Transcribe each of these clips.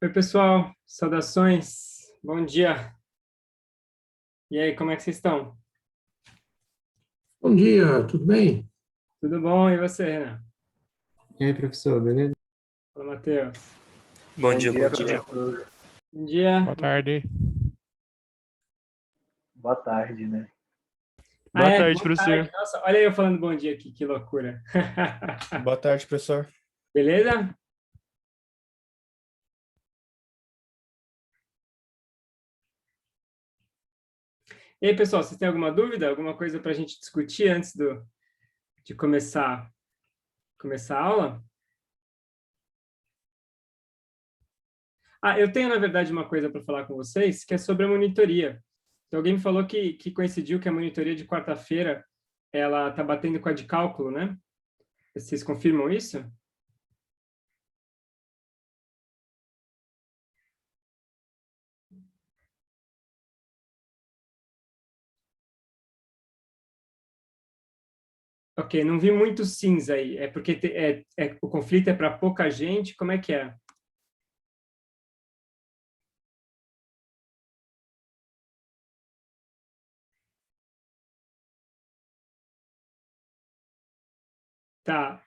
Oi, pessoal, saudações, bom dia. E aí, como é que vocês estão? Bom dia, tudo bem? Tudo bom? E você, Renan? E aí, professor, beleza? Fala, Matheus. Bom Bom dia, dia, professor. professor. Bom dia. Boa tarde. Boa tarde, né? Ah, Boa é, tarde, boa tarde. professor. Nossa, olha eu falando bom dia aqui, que loucura. Boa tarde, professor. Beleza? E aí, pessoal, vocês têm alguma dúvida? Alguma coisa para a gente discutir antes de começar a aula? Ah, eu tenho, na verdade, uma coisa para falar com vocês, que é sobre a monitoria. Então, alguém me falou que coincidiu que a monitoria de quarta-feira, ela está batendo com a de cálculo, né? Vocês confirmam isso? Ok, não vi muito cinza aí. É porque o conflito é para pouca gente? Como é que é? Tá.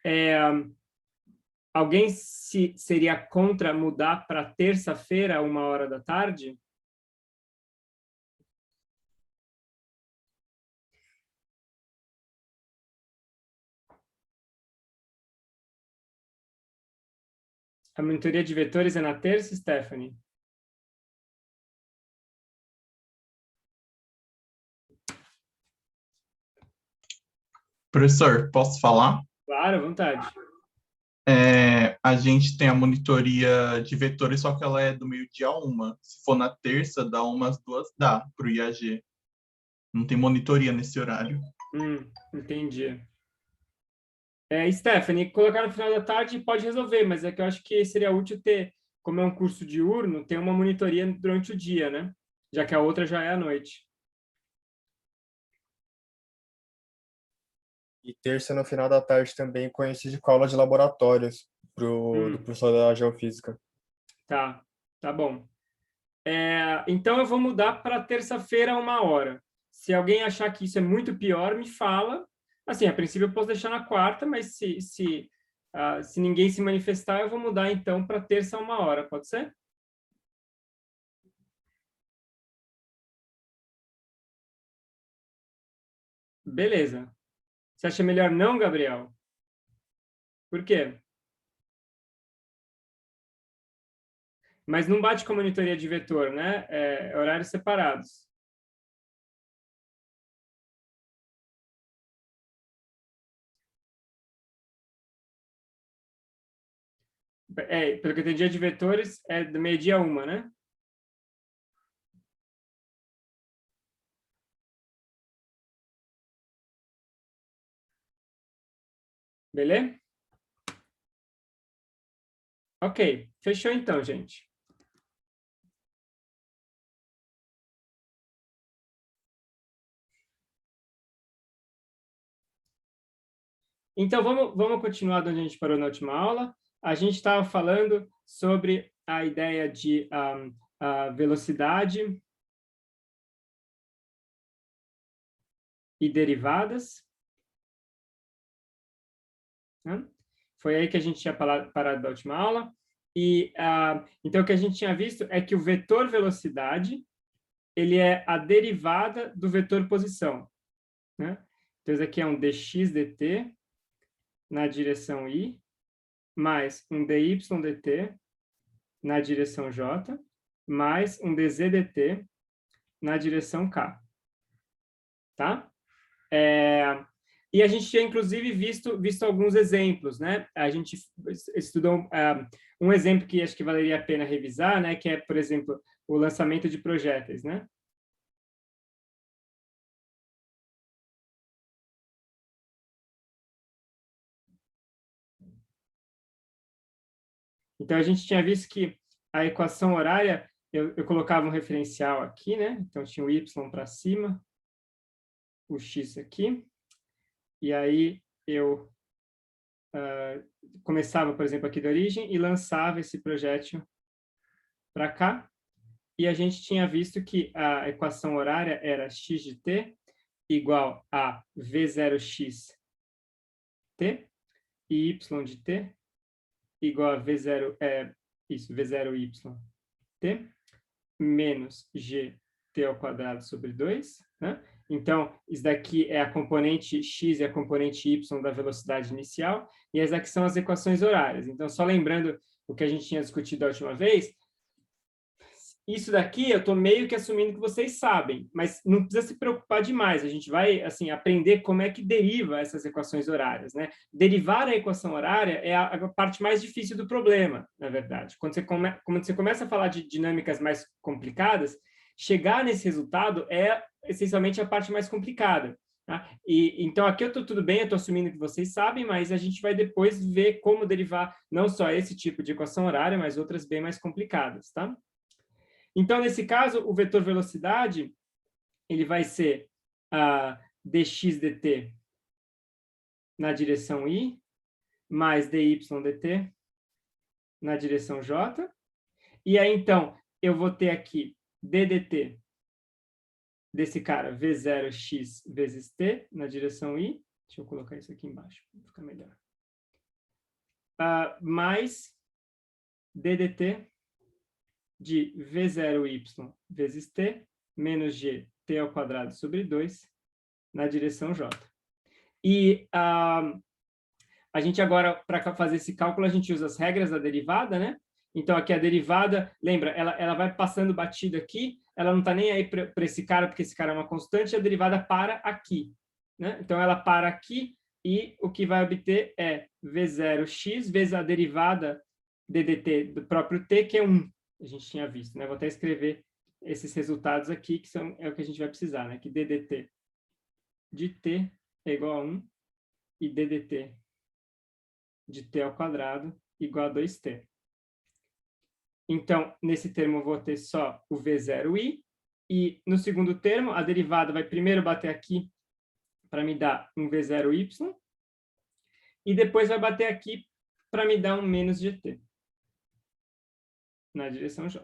Alguém seria contra mudar para terça-feira, 1 hora da tarde? A monitoria de vetores é na terça, Stephanie? Professor, posso falar? Claro, à vontade. A gente tem a monitoria de vetores, só que ela é do meio-dia a 1. Se for na terça, dá umas 2, dá para o IAG. Não tem monitoria nesse horário. Entendi. Stephanie, colocar no final da tarde pode resolver, mas é que eu acho que seria útil ter, como é um curso diurno, ter uma monitoria durante o dia, né? Já que a outra já é à noite. E terça, no final da tarde, também coincide com a aula de laboratórios do Hum, professor da Geofísica. tá bom. Então eu vou mudar para terça-feira, 1 hora. Se alguém achar que isso é muito pior, me fala. Assim, a princípio eu posso deixar na quarta, mas se ninguém se manifestar, eu vou mudar então para terça, 1 hora. Pode ser? Beleza. Você acha melhor não, Gabriel? Por quê? Mas não bate com a monitoria de vetor, né? Horários separados. Pelo que eu entendi, a de vetores é do meio-dia a 1, né? Beleza? Ok, fechou então, gente. Então, vamos continuar de onde a gente parou na última aula. A gente estava falando sobre a ideia de a velocidade e derivadas, né? Foi aí que a gente tinha parado da última aula. Então, o que a gente tinha visto é que o vetor velocidade ele é a derivada do vetor posição, né? Então, isso aqui é um dx dt na direção y, mais um dy dt na direção j, mais um dz dt na direção k. Tá? E a gente tinha, inclusive, visto alguns exemplos, né? A gente estudou um exemplo que acho que valeria a pena revisar, né? Que é, por exemplo, o lançamento de projéteis, né? Então, a gente tinha visto que a equação horária, eu colocava um referencial aqui, né? Então, tinha o y para cima, o x aqui, e aí eu começava, por exemplo, aqui da origem e lançava esse projétil para cá, e a gente tinha visto que a equação horária era x de t igual a v0x t e y de t igual a v0, v0y t menos gt ao quadrado sobre 2, né? Então, isso daqui é a componente x e a componente y da velocidade inicial, e essas daqui são as equações horárias. Então, só lembrando o que a gente tinha discutido a última vez, isso daqui eu estou meio que assumindo que vocês sabem, mas não precisa se preocupar demais. A gente vai assim aprender como é que deriva essas equações horárias, né? Derivar a equação horária é a parte mais difícil do problema, na verdade. Quando você começa a falar de dinâmicas mais complicadas, chegar nesse resultado é essencialmente a parte mais complicada. Tá? E então aqui eu estou tudo bem, eu estou assumindo que vocês sabem, mas a gente vai depois ver como derivar não só esse tipo de equação horária, mas outras bem mais complicadas, tá? Então, nesse caso, o vetor velocidade, ele vai ser dx dt na direção y, mais dy dt na direção j. E aí, então, eu vou ter aqui ddt desse cara, v0x vezes t na direção y. Deixa eu colocar isso aqui embaixo, para ficar melhor. Mais ddt de v0y vezes t menos gt ao quadrado sobre 2 na direção j. E a gente agora, para fazer esse cálculo, a gente usa as regras da derivada, né? Então, aqui a derivada, lembra, ela vai passando batida aqui, ela não está nem aí para esse cara, porque esse cara é uma constante, a derivada para aqui, né? Então, ela para aqui e o que vai obter é v0x vezes a derivada ddt do próprio t, que é 1. A gente tinha visto, né? Vou até escrever esses resultados aqui, que é o que a gente vai precisar, né? Que ddt de t é igual a 1 e ddt de t ao quadrado igual a 2t. Então, nesse termo eu vou ter só o v0y, e no segundo termo, a derivada vai primeiro bater aqui para me dar um v0y, e depois vai bater aqui para me dar um menos gt. Na direção j.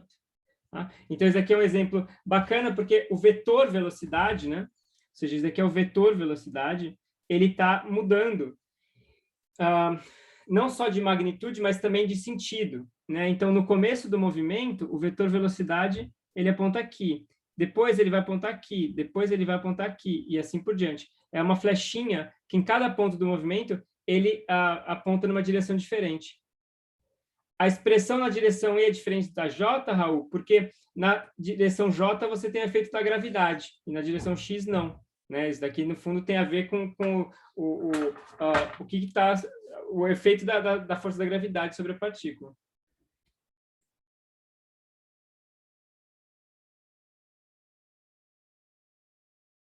Tá? Então, esse aqui é um exemplo bacana, porque o vetor velocidade, né? Ou seja, esse aqui é o vetor velocidade, ele está mudando, não só de magnitude, mas também de sentido. Né? Então, no começo do movimento, o vetor velocidade, ele aponta aqui, depois ele vai apontar aqui, depois ele vai apontar aqui, e assim por diante. É uma flechinha que, em cada ponto do movimento, ele aponta numa direção diferente. A expressão na direção Y é diferente da J, Raul, porque na direção J você tem efeito da gravidade, e na direção X não. Né? Isso daqui, no fundo, tem a ver com o que está o efeito da força da gravidade sobre a partícula.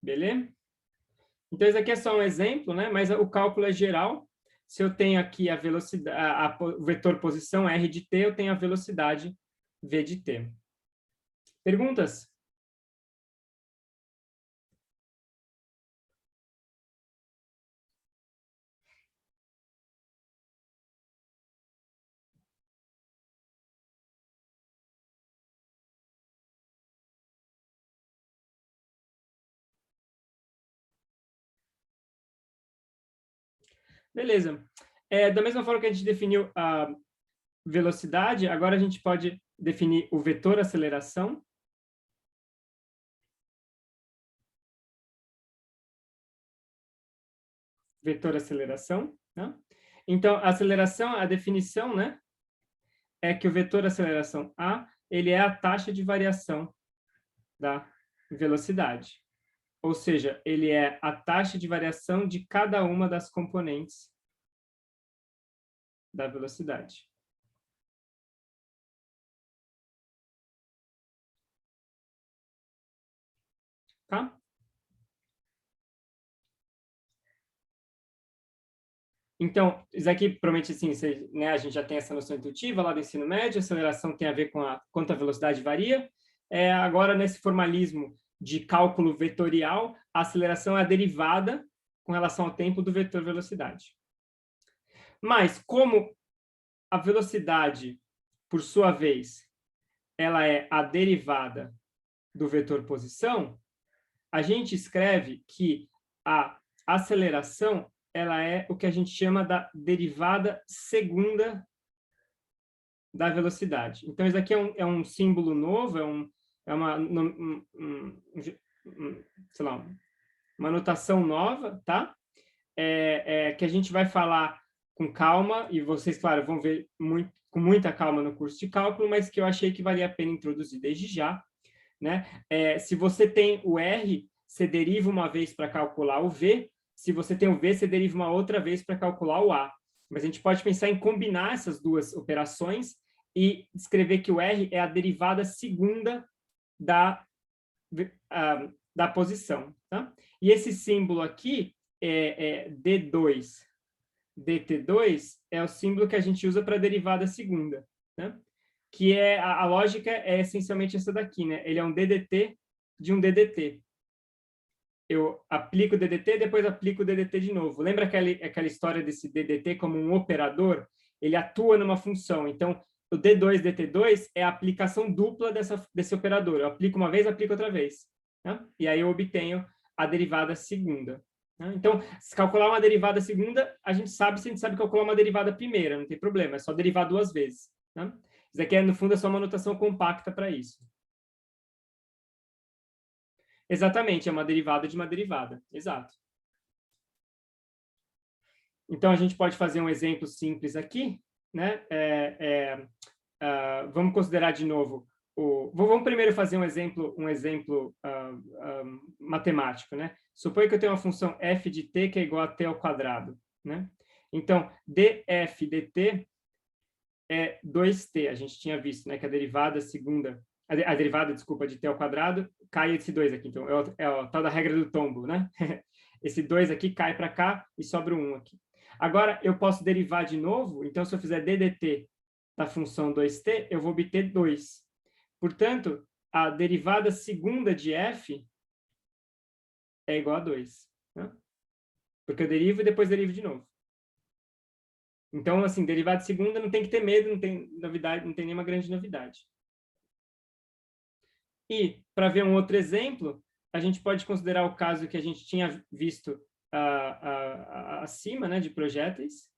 Beleza? Então, esse aqui é só um exemplo, né? Mas o cálculo é geral. Se eu tenho aqui a velocidade, o vetor posição r de t, eu tenho a velocidade v de t. Perguntas? Beleza. Da mesma forma que a gente definiu a velocidade, agora a gente pode definir o vetor aceleração. Vetor aceleração. Né? Então, a aceleração, a definição, né, é que o vetor aceleração A, ele é a taxa de variação da velocidade. Ou seja, ele é a taxa de variação de cada uma das componentes da velocidade. Tá? Então, isso aqui, provavelmente, assim, né, a gente já tem essa noção intuitiva lá do ensino médio, a aceleração tem a ver com quanto a velocidade varia. Agora, nesse formalismo de cálculo vetorial, a aceleração é a derivada com relação ao tempo do vetor velocidade. Mas, como a velocidade, por sua vez, ela é a derivada do vetor posição, a gente escreve que a aceleração ela é o que a gente chama da derivada segunda da velocidade. Então, isso aqui é um símbolo novo, sei lá, uma notação nova, tá? Que a gente vai falar com calma, e vocês, claro, vão ver com muita calma no curso de cálculo, mas que eu achei que valia a pena introduzir desde já, né? Se você tem o R, você deriva uma vez para calcular o V, se você tem o V, você deriva uma outra vez para calcular o A. Mas a gente pode pensar em combinar essas duas operações e escrever que o R é a derivada segunda da posição. Tá? E esse símbolo aqui, D2, dt2, é o símbolo que a gente usa para a derivada segunda. Né? Que a lógica é essencialmente essa daqui. Né? Ele é um DDT de um DDT. Eu aplico o DDT, depois aplico o DDT de novo. Lembra aquela história desse DDT como um operador? Ele atua numa função. Então, o D2, DT2 é a aplicação dupla desse operador. Eu aplico uma vez, aplico outra vez. Né? E aí eu obtenho a derivada segunda. Né? Então, se calcular uma derivada segunda, a gente sabe calcular uma derivada primeira, não tem problema, é só derivar duas vezes. Né? Isso aqui, no fundo, é só uma notação compacta para isso. Exatamente, é uma derivada de uma derivada. Exato. Então, a gente pode fazer um exemplo simples aqui. Né? Vamos considerar de novo. Vamos primeiro fazer um exemplo matemático. Né? Suponha que eu tenho uma função f de t que é igual a t ao quadrado. Né? Então, df dt é 2t. A gente tinha visto, né, que a derivada segunda... A derivada, desculpa, de t ao quadrado, cai esse 2 aqui. Então, é a tal da regra do tombo, né? Esse 2 aqui cai para cá e sobra um 1 aqui. Agora, eu posso derivar de novo. Então, se eu fizer ddt da função 2t, eu vou obter 2. Portanto, a derivada segunda de f é igual a 2. Né? Porque eu derivo e depois derivo de novo. Então, assim, derivada segunda não tem que ter medo, não tem novidade, não tem nenhuma grande novidade. E, para ver um outro exemplo, a gente pode considerar o caso que a gente tinha visto acima, né, de projéteis,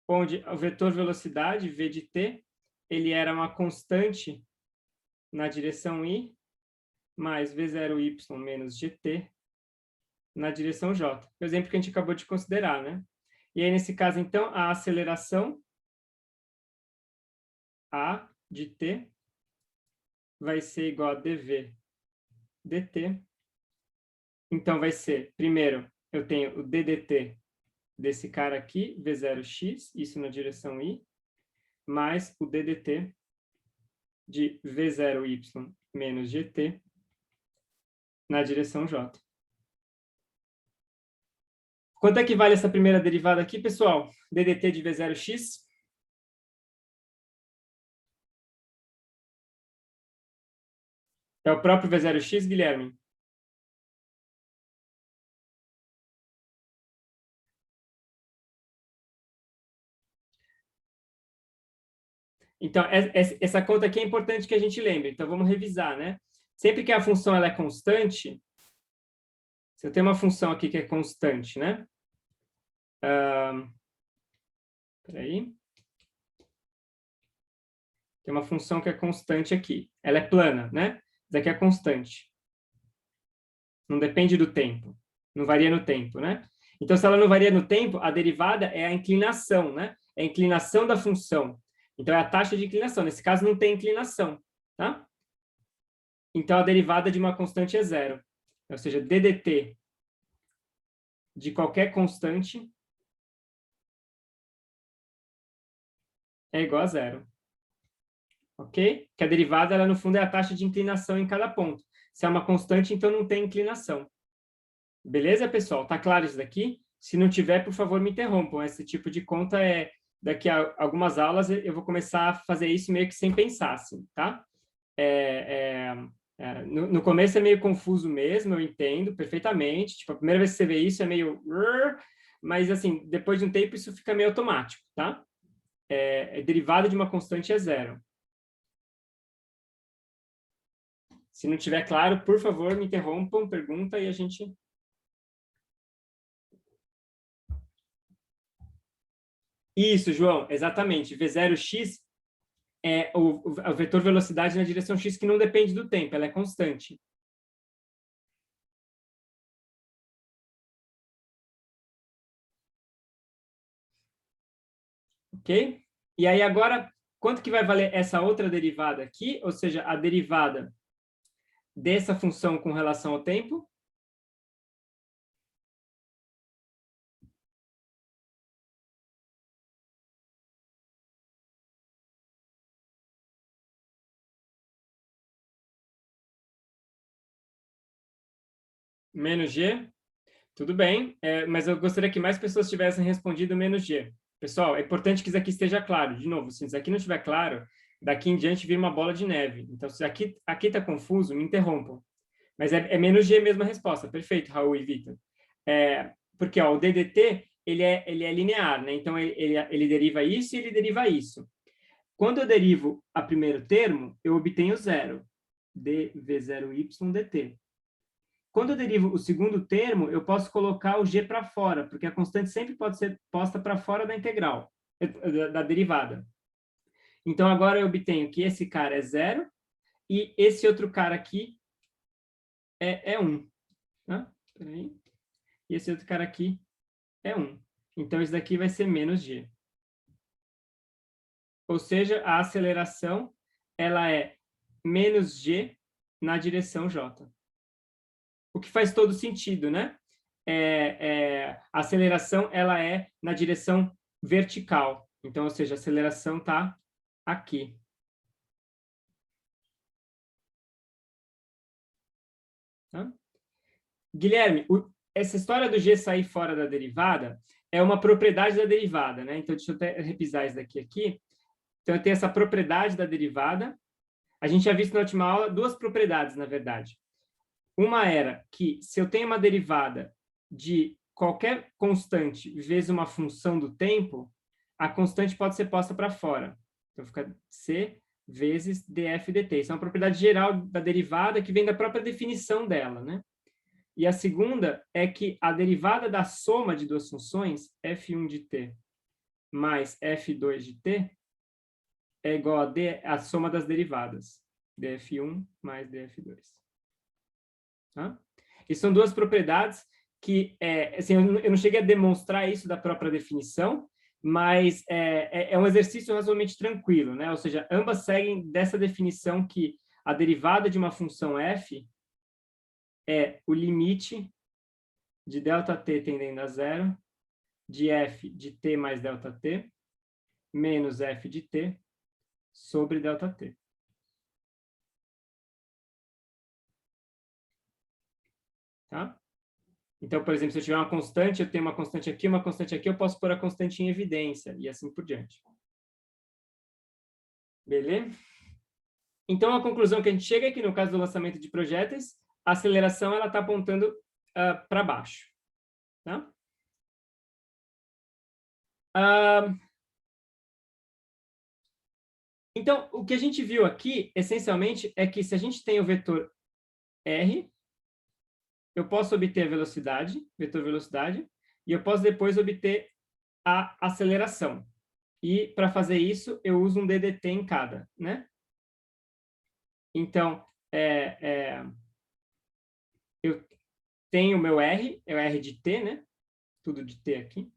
onde o vetor velocidade, v de t, ele era uma constante na direção i, mais v0y menos gt na direção j. O exemplo que a gente acabou de considerar, né? E aí, nesse caso, então, a aceleração a de t vai ser igual a dv dt. Então, vai ser, primeiro, eu tenho o ddt desse cara aqui, v0x, isso na direção i, mais o ddt de v0y menos gt na direção j. Quanto é que vale essa primeira derivada aqui, pessoal? ddt de v0x? É o próprio v0x, Guilherme? Então, essa conta aqui é importante que a gente lembre. Então, vamos revisar, né? Sempre que a função ela é constante, se eu tenho uma função aqui que é constante, né? Peraí. Tem uma função que é constante aqui. Ela é plana, né? Isso aqui é constante. Não depende do tempo. Não varia no tempo, né? Então, se ela não varia no tempo, a derivada é a inclinação, né? É a inclinação da função. Então, é a taxa de inclinação. Nesse caso, não tem inclinação, tá? Então, a derivada de uma constante é zero. Ou seja, ddt de qualquer constante é igual a zero. Ok? Que a derivada, ela, no fundo, é a taxa de inclinação em cada ponto. Se é uma constante, então não tem inclinação. Beleza, pessoal? Tá claro isso daqui? Se não tiver, por favor, me interrompam. Esse tipo de conta daqui a algumas aulas eu vou começar a fazer isso meio que sem pensar, assim, tá? No começo é meio confuso mesmo, eu entendo perfeitamente. Tipo, a primeira vez que você vê isso é meio... Mas, assim, depois de um tempo isso fica meio automático, tá? Derivada de uma constante é zero. Se não tiver claro, por favor, me interrompam, pergunta e a gente... Isso, João, exatamente. V0x é o vetor velocidade na direção x que não depende do tempo, ela é constante. Ok? E aí agora, quanto que vai valer essa outra derivada aqui? Ou seja, a derivada dessa função com relação ao tempo? Menos g? Tudo bem, mas eu gostaria que mais pessoas tivessem respondido menos g. Pessoal, é importante que isso aqui esteja claro. De novo, se isso aqui não estiver claro, daqui em diante vira uma bola de neve. Então, se aqui está confuso, me interrompam. Mas é menos g mesmo a resposta. Perfeito, Raul e Vitor. Porque ó, o DDT ele é linear, né? Então, ele deriva isso e ele deriva isso. Quando eu derivo a primeiro termo, eu obtenho zero. dv0y dt. Quando eu derivo o segundo termo, eu posso colocar o g para fora, porque a constante sempre pode ser posta para fora da integral, da derivada. Então, agora eu obtenho que esse cara é zero e esse outro cara aqui é 1. Tá? Peraí. E esse outro cara aqui é 1. Então, isso daqui vai ser menos g. Ou seja, a aceleração ela é menos g na direção j. O que faz todo sentido, né? A aceleração ela é na direção vertical. Então, ou seja, a aceleração está aqui. Tá? Guilherme, essa história do g sair fora da derivada é uma propriedade da derivada, né? Então, deixa eu até repisar isso daqui aqui. Então, eu tenho essa propriedade da derivada. A gente já visto na última aula duas propriedades, na verdade. Uma era que, se eu tenho uma derivada de qualquer constante vezes uma função do tempo, a constante pode ser posta para fora. Então, fica c vezes df dt. Isso é uma propriedade geral da derivada que vem da própria definição dela, né? E a segunda é que a derivada da soma de duas funções, f1 de t mais f2 de t, é igual a soma das derivadas, df1 mais df2. Tá? E são duas propriedades que, assim, eu não cheguei a demonstrar isso da própria definição, mas é um exercício razoavelmente tranquilo, né? Ou seja, ambas seguem dessa definição que a derivada de uma função f é o limite de ΔT tendendo a zero, de f de t mais ΔT, menos f de t sobre ΔT. Tá? Então, por exemplo, se eu tiver uma constante, eu tenho uma constante aqui, eu posso pôr a constante em evidência, e assim por diante. Beleza? Então, a conclusão que a gente chega é que, no caso do lançamento de projéteis, a aceleração está apontando para baixo. Tá? Então, o que a gente viu aqui, essencialmente, é que se a gente tem o vetor r, eu posso obter a velocidade, vetor velocidade, e eu posso depois obter a aceleração. E, para fazer isso, eu uso um DDT em cada, né? Então, eu tenho o meu R, é o R de T, né? Tudo de T aqui.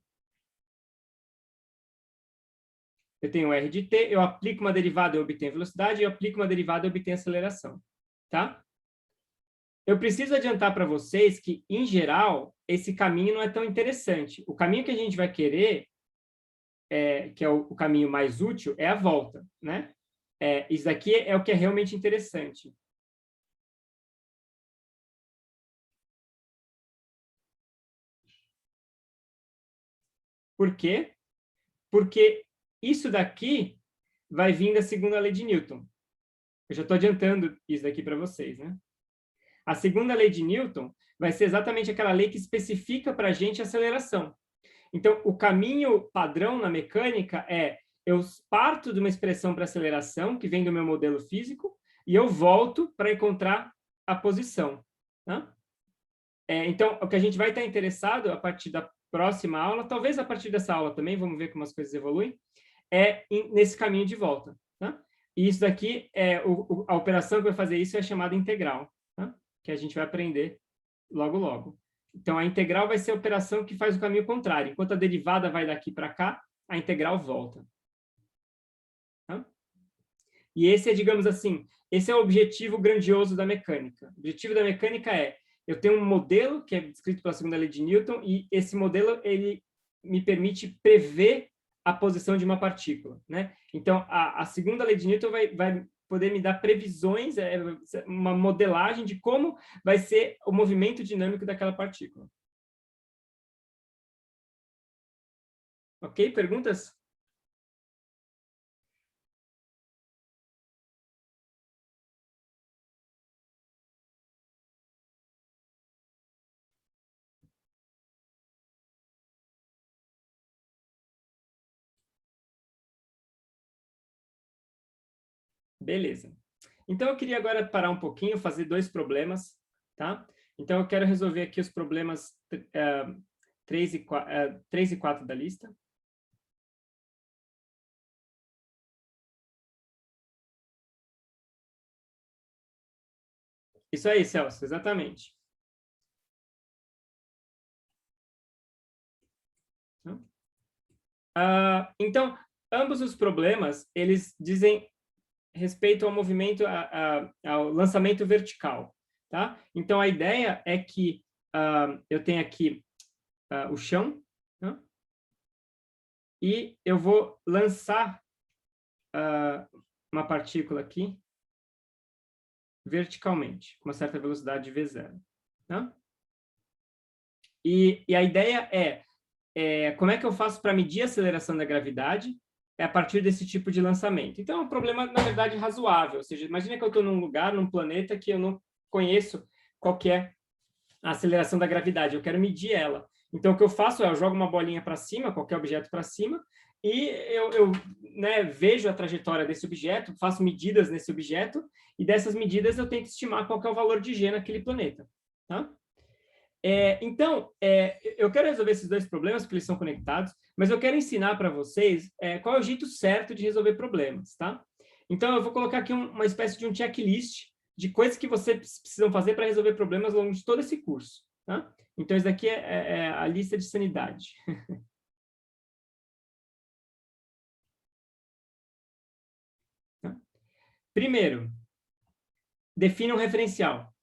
Eu tenho o R de T, eu aplico uma derivada, eu obtenho velocidade, eu aplico uma derivada, eu obtenho aceleração. Tá? Eu preciso adiantar para vocês que, em geral, esse caminho não é tão interessante. O caminho que a gente vai querer, que é o caminho mais útil, é a volta, né? Isso daqui é o que é realmente interessante. Por quê? Porque isso daqui vai vir da segunda lei de Newton. Eu já estou adiantando isso daqui para vocês, né? A segunda lei de Newton vai ser exatamente aquela lei que especifica para a gente a aceleração. Então, o caminho padrão na mecânica é: eu parto de uma expressão para aceleração, que vem do meu modelo físico, e eu volto para encontrar a posição. Tá? Então, o que a gente vai estar interessado a partir da próxima aula, talvez a partir dessa aula também, vamos ver como as coisas evoluem, nesse caminho de volta. Tá? E isso daqui, a operação que vai fazer isso é chamada integral, tá? Que a gente vai aprender logo, logo. Então, a integral vai ser a operação que faz o caminho contrário. Enquanto a derivada vai daqui para cá, a integral volta. Tá? E esse é, digamos assim, esse é o objetivo grandioso da mecânica. O objetivo da mecânica eu tenho um modelo que é descrito pela segunda lei de Newton, e esse modelo ele me permite prever a posição de uma partícula. Né? Então, a segunda lei de Newton vai poder me dar previsões, uma modelagem de como vai ser o movimento dinâmico daquela partícula. Ok? Perguntas? Beleza. Então, eu queria agora parar um pouquinho, fazer 2 problemas, tá? Então, eu quero resolver aqui os problemas 3 e 4 da lista. Isso aí, Celso, exatamente. Então, ambos os problemas, eles dizem respeito ao movimento, ao lançamento vertical. Tá? Então, a ideia é que eu tenho aqui o chão, né? E eu vou lançar uma partícula aqui verticalmente, com uma certa velocidade v0. Tá? E a ideia como é que eu faço para medir a aceleração da gravidade a partir desse tipo de lançamento. Então, é um problema, na verdade, razoável. Ou seja, imagina que eu estou num lugar, num planeta, que eu não conheço qual que é a aceleração da gravidade. Eu quero medir ela. Então, o que eu faço eu jogo uma bolinha para cima, qualquer objeto para cima, e eu vejo a trajetória desse objeto, faço medidas nesse objeto, e dessas medidas eu tento estimar qual que é o valor de G naquele planeta. Tá? Então, eu quero resolver esses 2 problemas, porque eles são conectados, mas eu quero ensinar para vocês qual é o jeito certo de resolver problemas, tá? Então, eu vou colocar aqui uma espécie de um checklist de coisas que vocês precisam fazer para resolver problemas ao longo de todo esse curso, tá? Então, isso daqui é a lista de sanidade. Tá? Primeiro, defina um referencial.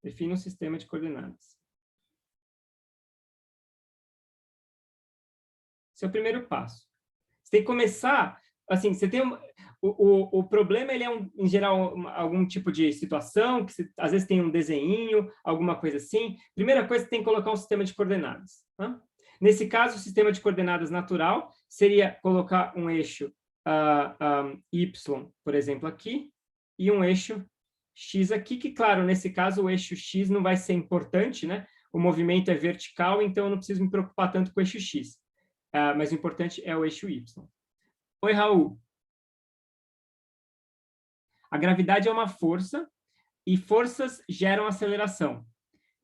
Defina um sistema de coordenadas. Esse é o primeiro passo. Você tem que começar, assim, você tem o problema, ele é, em geral, algum tipo de situação, que você, às vezes tem um desenho, alguma coisa assim. Primeira coisa, você tem que colocar um sistema de coordenadas. Tá? Nesse caso, o sistema de coordenadas natural seria colocar um eixo y, por exemplo, aqui, e um eixo x aqui, que, claro, nesse caso, o eixo x não vai ser importante, né? O movimento é vertical, então eu não preciso me preocupar tanto com o eixo x. Mas o importante é o eixo y. Oi, Raul. A gravidade é uma força, e forças geram aceleração.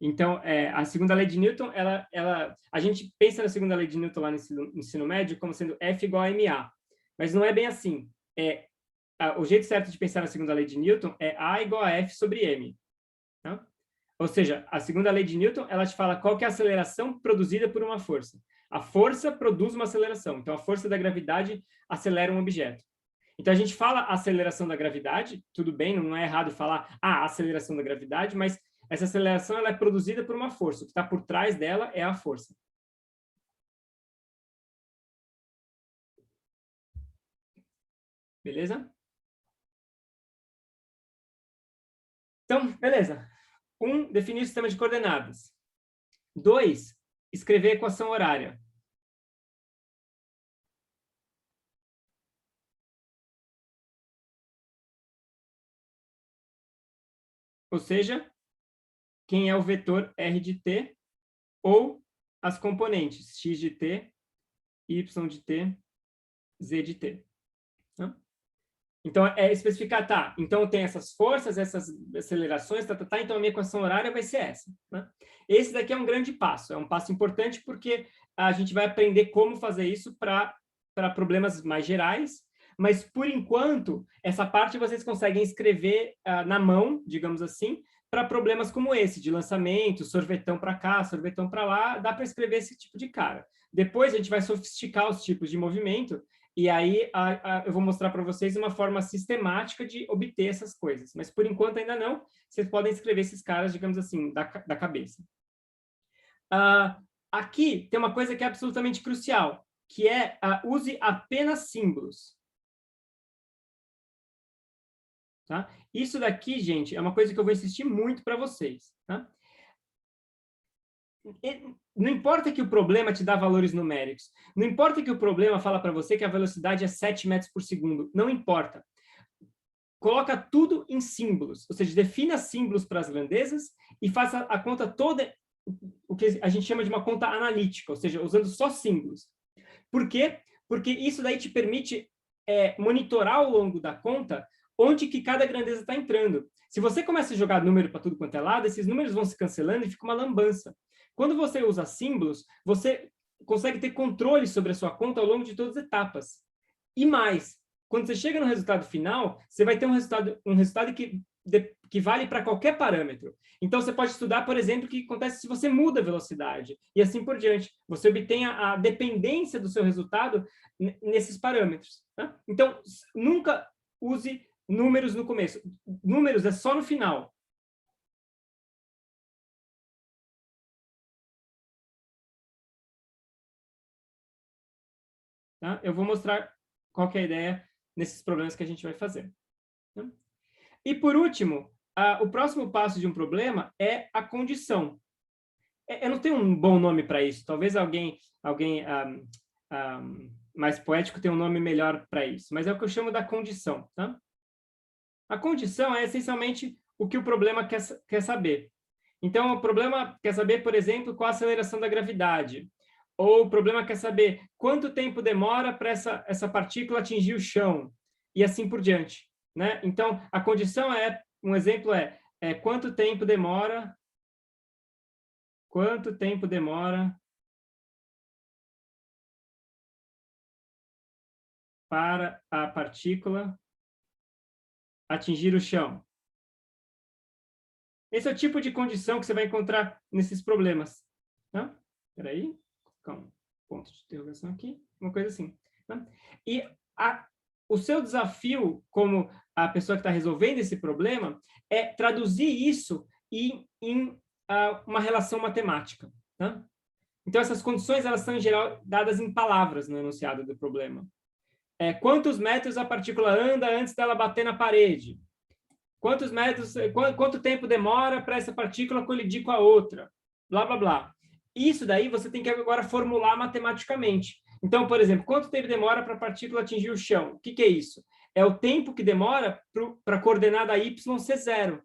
Então, a segunda lei de Newton, a gente pensa na segunda lei de Newton lá no ensino médio como sendo F igual a ma. Mas não é bem assim. O jeito certo de pensar na segunda lei de Newton é A igual a F sobre m. Tá? Ou seja, a segunda lei de Newton, ela te fala qual que é a aceleração produzida por uma força. A força produz uma aceleração. Então, a força da gravidade acelera um objeto. Então, a gente fala aceleração da gravidade, tudo bem, não é errado falar aceleração da gravidade, mas essa aceleração ela é produzida por uma força. O que está por trás dela é a força. Beleza? Então, beleza. 1, definir o sistema de coordenadas. 2, escrever a equação horária. Ou seja, quem é o vetor R de t ou as componentes x de t, y de t, z de t. Né? Então, é especificar, tá, então tem essas forças, essas acelerações, então a minha equação horária vai ser essa. Né? Esse daqui é um grande passo, é um passo importante porque a gente vai aprender como fazer isso para problemas mais gerais, mas, por enquanto, essa parte vocês conseguem escrever na mão, digamos assim, para problemas como esse, de lançamento, sorvetão para cá, sorvetão para lá, dá para escrever esse tipo de cara. Depois a gente vai sofisticar os tipos de movimento, e aí eu vou mostrar para vocês uma forma sistemática de obter essas coisas. Mas, por enquanto, ainda não. Vocês podem escrever esses caras, digamos assim, da cabeça. Aqui tem uma coisa que é absolutamente crucial, que é use apenas símbolos. Tá? Isso daqui, gente, é uma coisa que eu vou insistir muito para vocês. Tá? Não importa que o problema te dá valores numéricos, não importa que o problema fala para você que a velocidade é 7 metros por segundo, não importa. Coloca tudo em símbolos, ou seja, defina símbolos para as grandezas e faça a conta toda, o que a gente chama de uma conta analítica, ou seja, usando só símbolos. Por quê? Porque isso daí te permite monitorar ao longo da conta onde que cada grandeza está entrando. Se você começa a jogar número para tudo quanto é lado, esses números vão se cancelando e fica uma lambança. Quando você usa símbolos, você consegue ter controle sobre a sua conta ao longo de todas as etapas. E mais, quando você chega no resultado final, você vai ter um resultado que vale para qualquer parâmetro. Então, você pode estudar, por exemplo, o que acontece se você muda a velocidade, e assim por diante. Você obtém a dependência do seu resultado nesses parâmetros. Tá? Então, nunca use números no começo. Números é só no final. Tá? Eu vou mostrar qual que é a ideia nesses problemas que a gente vai fazer. Tá? E, por último, o próximo passo de um problema é a condição. Eu não tenho um bom nome para isso. Talvez alguém mais poético tenha um nome melhor para isso. Mas é o que eu chamo da condição. Tá? A condição é, essencialmente, o que o problema quer saber. Então, o problema quer saber, por exemplo, qual a aceleração da gravidade. Ou o problema quer saber quanto tempo demora para essa partícula atingir o chão. E assim por diante. Né? Então, a condição um exemplo é quanto tempo demora para a partícula atingir o chão. Esse é o tipo de condição que você vai encontrar nesses problemas. Tá? Espera aí, vou colocar um ponto de interrogação aqui, uma coisa assim. Tá? E o seu desafio, como a pessoa que está resolvendo esse problema, é traduzir isso em uma relação matemática. Tá? Então, essas condições elas são, em geral, dadas em palavras no enunciado do problema. Quantos metros a partícula anda antes dela bater na parede? Quanto tempo demora para essa partícula colidir com a outra? Blá, blá, blá. Isso daí você tem que agora formular matematicamente. Então, por exemplo, quanto tempo demora para a partícula atingir o chão? O que é isso? É o tempo que demora para a coordenada y ser zero.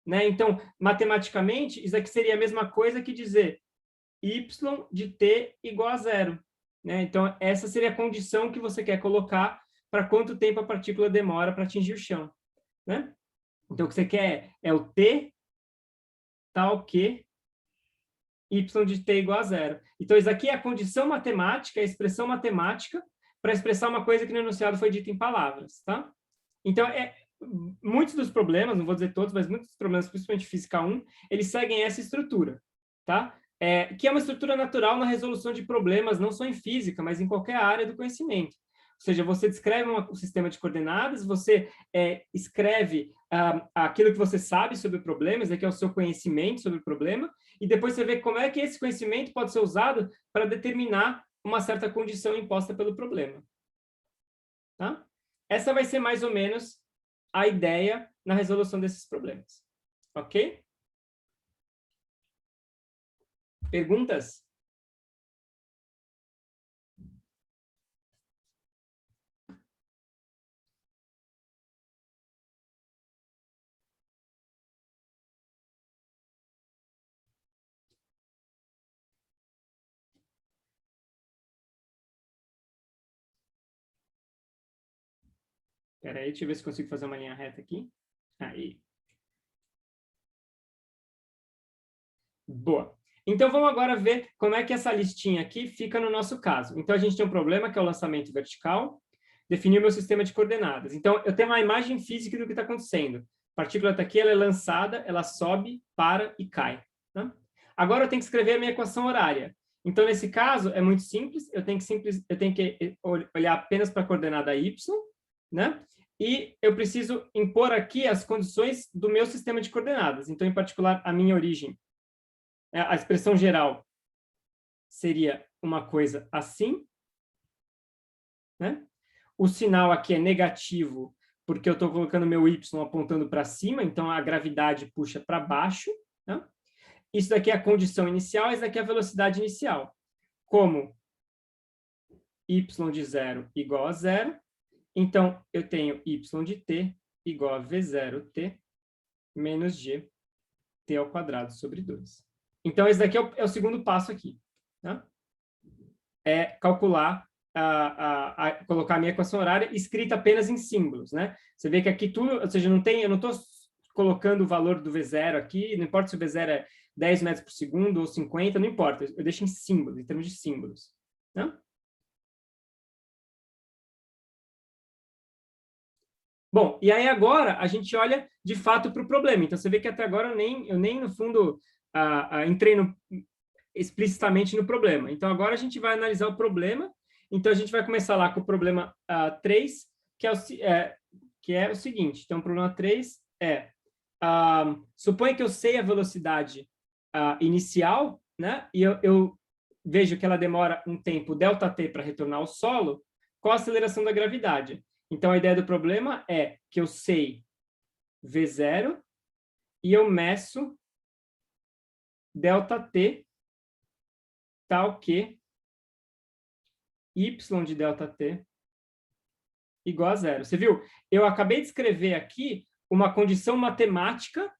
Né? Então, matematicamente, isso aqui seria a mesma coisa que dizer y de t igual a zero. Né? Então, essa seria a condição que você quer colocar para quanto tempo a partícula demora para atingir o chão. Né? Então, o que você quer é o t tal que y de t igual a zero. Então, isso aqui é a condição matemática, a expressão matemática para expressar uma coisa que no enunciado foi dita em palavras. Tá? Então, muitos dos problemas, não vou dizer todos, mas muitos dos problemas, principalmente física 1, eles seguem essa estrutura. Tá? Que é uma estrutura natural na resolução de problemas, não só em física, mas em qualquer área do conhecimento. Ou seja, você descreve um sistema de coordenadas, você escreve aquilo que você sabe sobre o problema, isso aqui é o seu conhecimento sobre o problema, e depois você vê como é que esse conhecimento pode ser usado para determinar uma certa condição imposta pelo problema. Tá? Essa vai ser mais ou menos a ideia na resolução desses problemas. Ok? Perguntas? Espera aí, deixa eu ver se consigo fazer uma linha reta aqui. Aí. Boa. Então, vamos agora ver como é que essa listinha aqui fica no nosso caso. Então, a gente tem um problema, que é o lançamento vertical. Definir o meu sistema de coordenadas. Então, eu tenho uma imagem física do que está acontecendo. A partícula está aqui, ela é lançada, ela sobe, para e cai. Né? Agora, eu tenho que escrever a minha equação horária. Então, nesse caso, é muito simples. Eu tenho que olhar apenas para a coordenada y, né? E eu preciso impor aqui as condições do meu sistema de coordenadas. Então, em particular, a minha origem. A expressão geral seria uma coisa assim, né? O sinal aqui é negativo, porque eu estou colocando meu y apontando para cima, então a gravidade puxa para baixo. Né? Isso daqui é a condição inicial, isso daqui é a velocidade inicial. Como y de 0 igual a 0, então eu tenho y de t igual a v0t menos g t ao quadrado sobre 2. Então, esse daqui é o segundo passo aqui. Né? É calcular, colocar a minha equação horária escrita apenas em símbolos. Né? Você vê que aqui tudo, ou seja, eu não estou colocando o valor do V0 aqui, não importa se o V0 é 10 metros por segundo ou 50, não importa, eu deixo em símbolos, em termos de símbolos. Né? Bom, e aí agora a gente olha de fato para o problema. Então, você vê que até agora eu nem no fundo, entrei explicitamente no problema. Então, agora a gente vai analisar o problema. Então, a gente vai começar lá com o problema 3, que é o seguinte. Então, o problema 3 é, suponha que eu sei a velocidade inicial, né? E eu vejo que ela demora um tempo ΔT para retornar ao solo. Qual a aceleração da gravidade? Então, a ideia do problema é que eu sei V0 e eu meço ΔT tal que y de ΔT igual a 0. Você viu? Eu acabei de escrever aqui uma condição matemática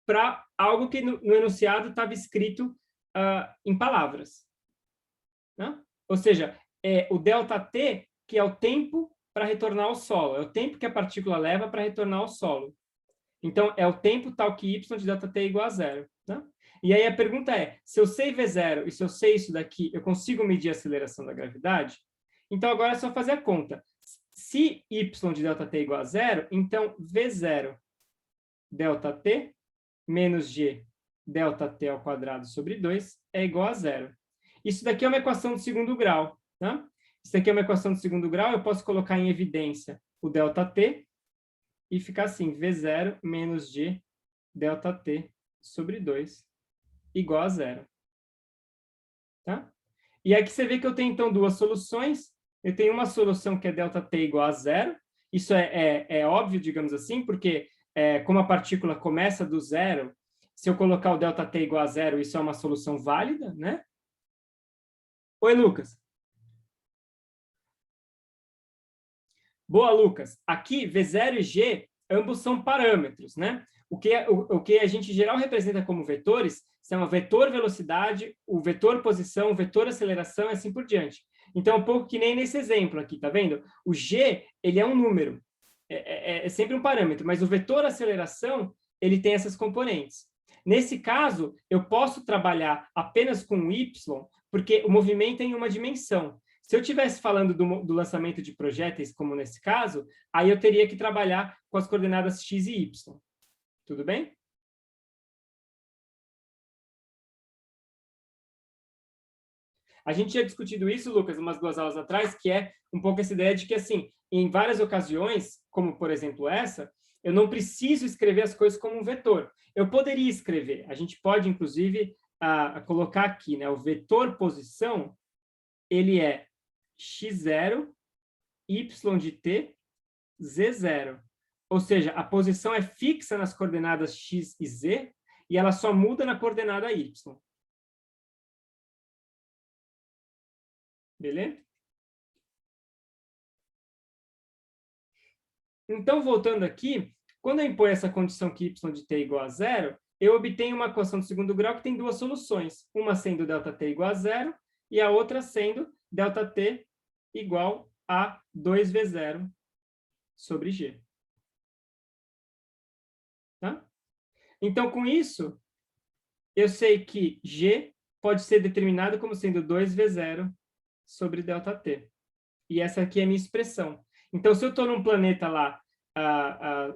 para algo que no enunciado estava escrito em palavras. Né? Ou seja, o ΔT, que é o tempo para retornar ao solo, é o tempo que a partícula leva para retornar ao solo. Então, é o tempo tal que y de ΔT é igual a 0. Né? E aí a pergunta é, se eu sei V0 e se eu sei isso daqui, eu consigo medir a aceleração da gravidade? Então, agora é só fazer a conta. Se y de ΔT é igual a 0, então V0 ΔT menos g ΔT ao quadrado sobre 2 é igual a 0. Isso daqui é uma equação de segundo grau. Tá? Isso daqui é uma equação de segundo grau, eu posso colocar em evidência o ΔT e ficar assim, V0 menos g ΔT sobre 2 igual a 0. Tá? E aqui você vê que eu tenho, então, duas soluções. Eu tenho uma solução que é ΔT igual a 0. Isso é óbvio, digamos assim, porque como a partícula começa do zero, se eu colocar o ΔT igual a 0, isso é uma solução válida, né? Oi, Lucas. Boa, Lucas. Aqui, V0 e G, ambos são parâmetros, né? O que a gente, em geral, representa como vetores são o vetor velocidade, o vetor posição, o vetor aceleração e assim por diante. Então, um pouco que nem nesse exemplo aqui, tá vendo? O G, ele é um número, é sempre um parâmetro, mas o vetor aceleração, ele tem essas componentes. Nesse caso, eu posso trabalhar apenas com o Y, porque o movimento é em uma dimensão. Se eu estivesse falando do lançamento de projéteis, como nesse caso, aí eu teria que trabalhar com as coordenadas x e y. Tudo bem? A gente tinha discutido isso, Lucas, umas 2 aulas atrás, que é um pouco essa ideia de que, assim, em várias ocasiões, como, por exemplo, essa, eu não preciso escrever as coisas como um vetor. Eu poderia escrever. A gente pode, inclusive, colocar aqui, né? O vetor posição, ele é x0, y de t, z0. Ou seja, a posição é fixa nas coordenadas x e z, e ela só muda na coordenada y. Beleza? Então, voltando aqui, quando eu imponho essa condição que y de t é igual a 0, eu obtenho uma equação de segundo grau que tem duas soluções. Uma sendo ΔT igual a 0 e a outra sendo ΔT igual a 2v0 sobre g. Tá? Então, com isso, eu sei que g pode ser determinado como sendo 2v0 sobre ΔT. E essa aqui é a minha expressão. Então, se eu estou num planeta lá,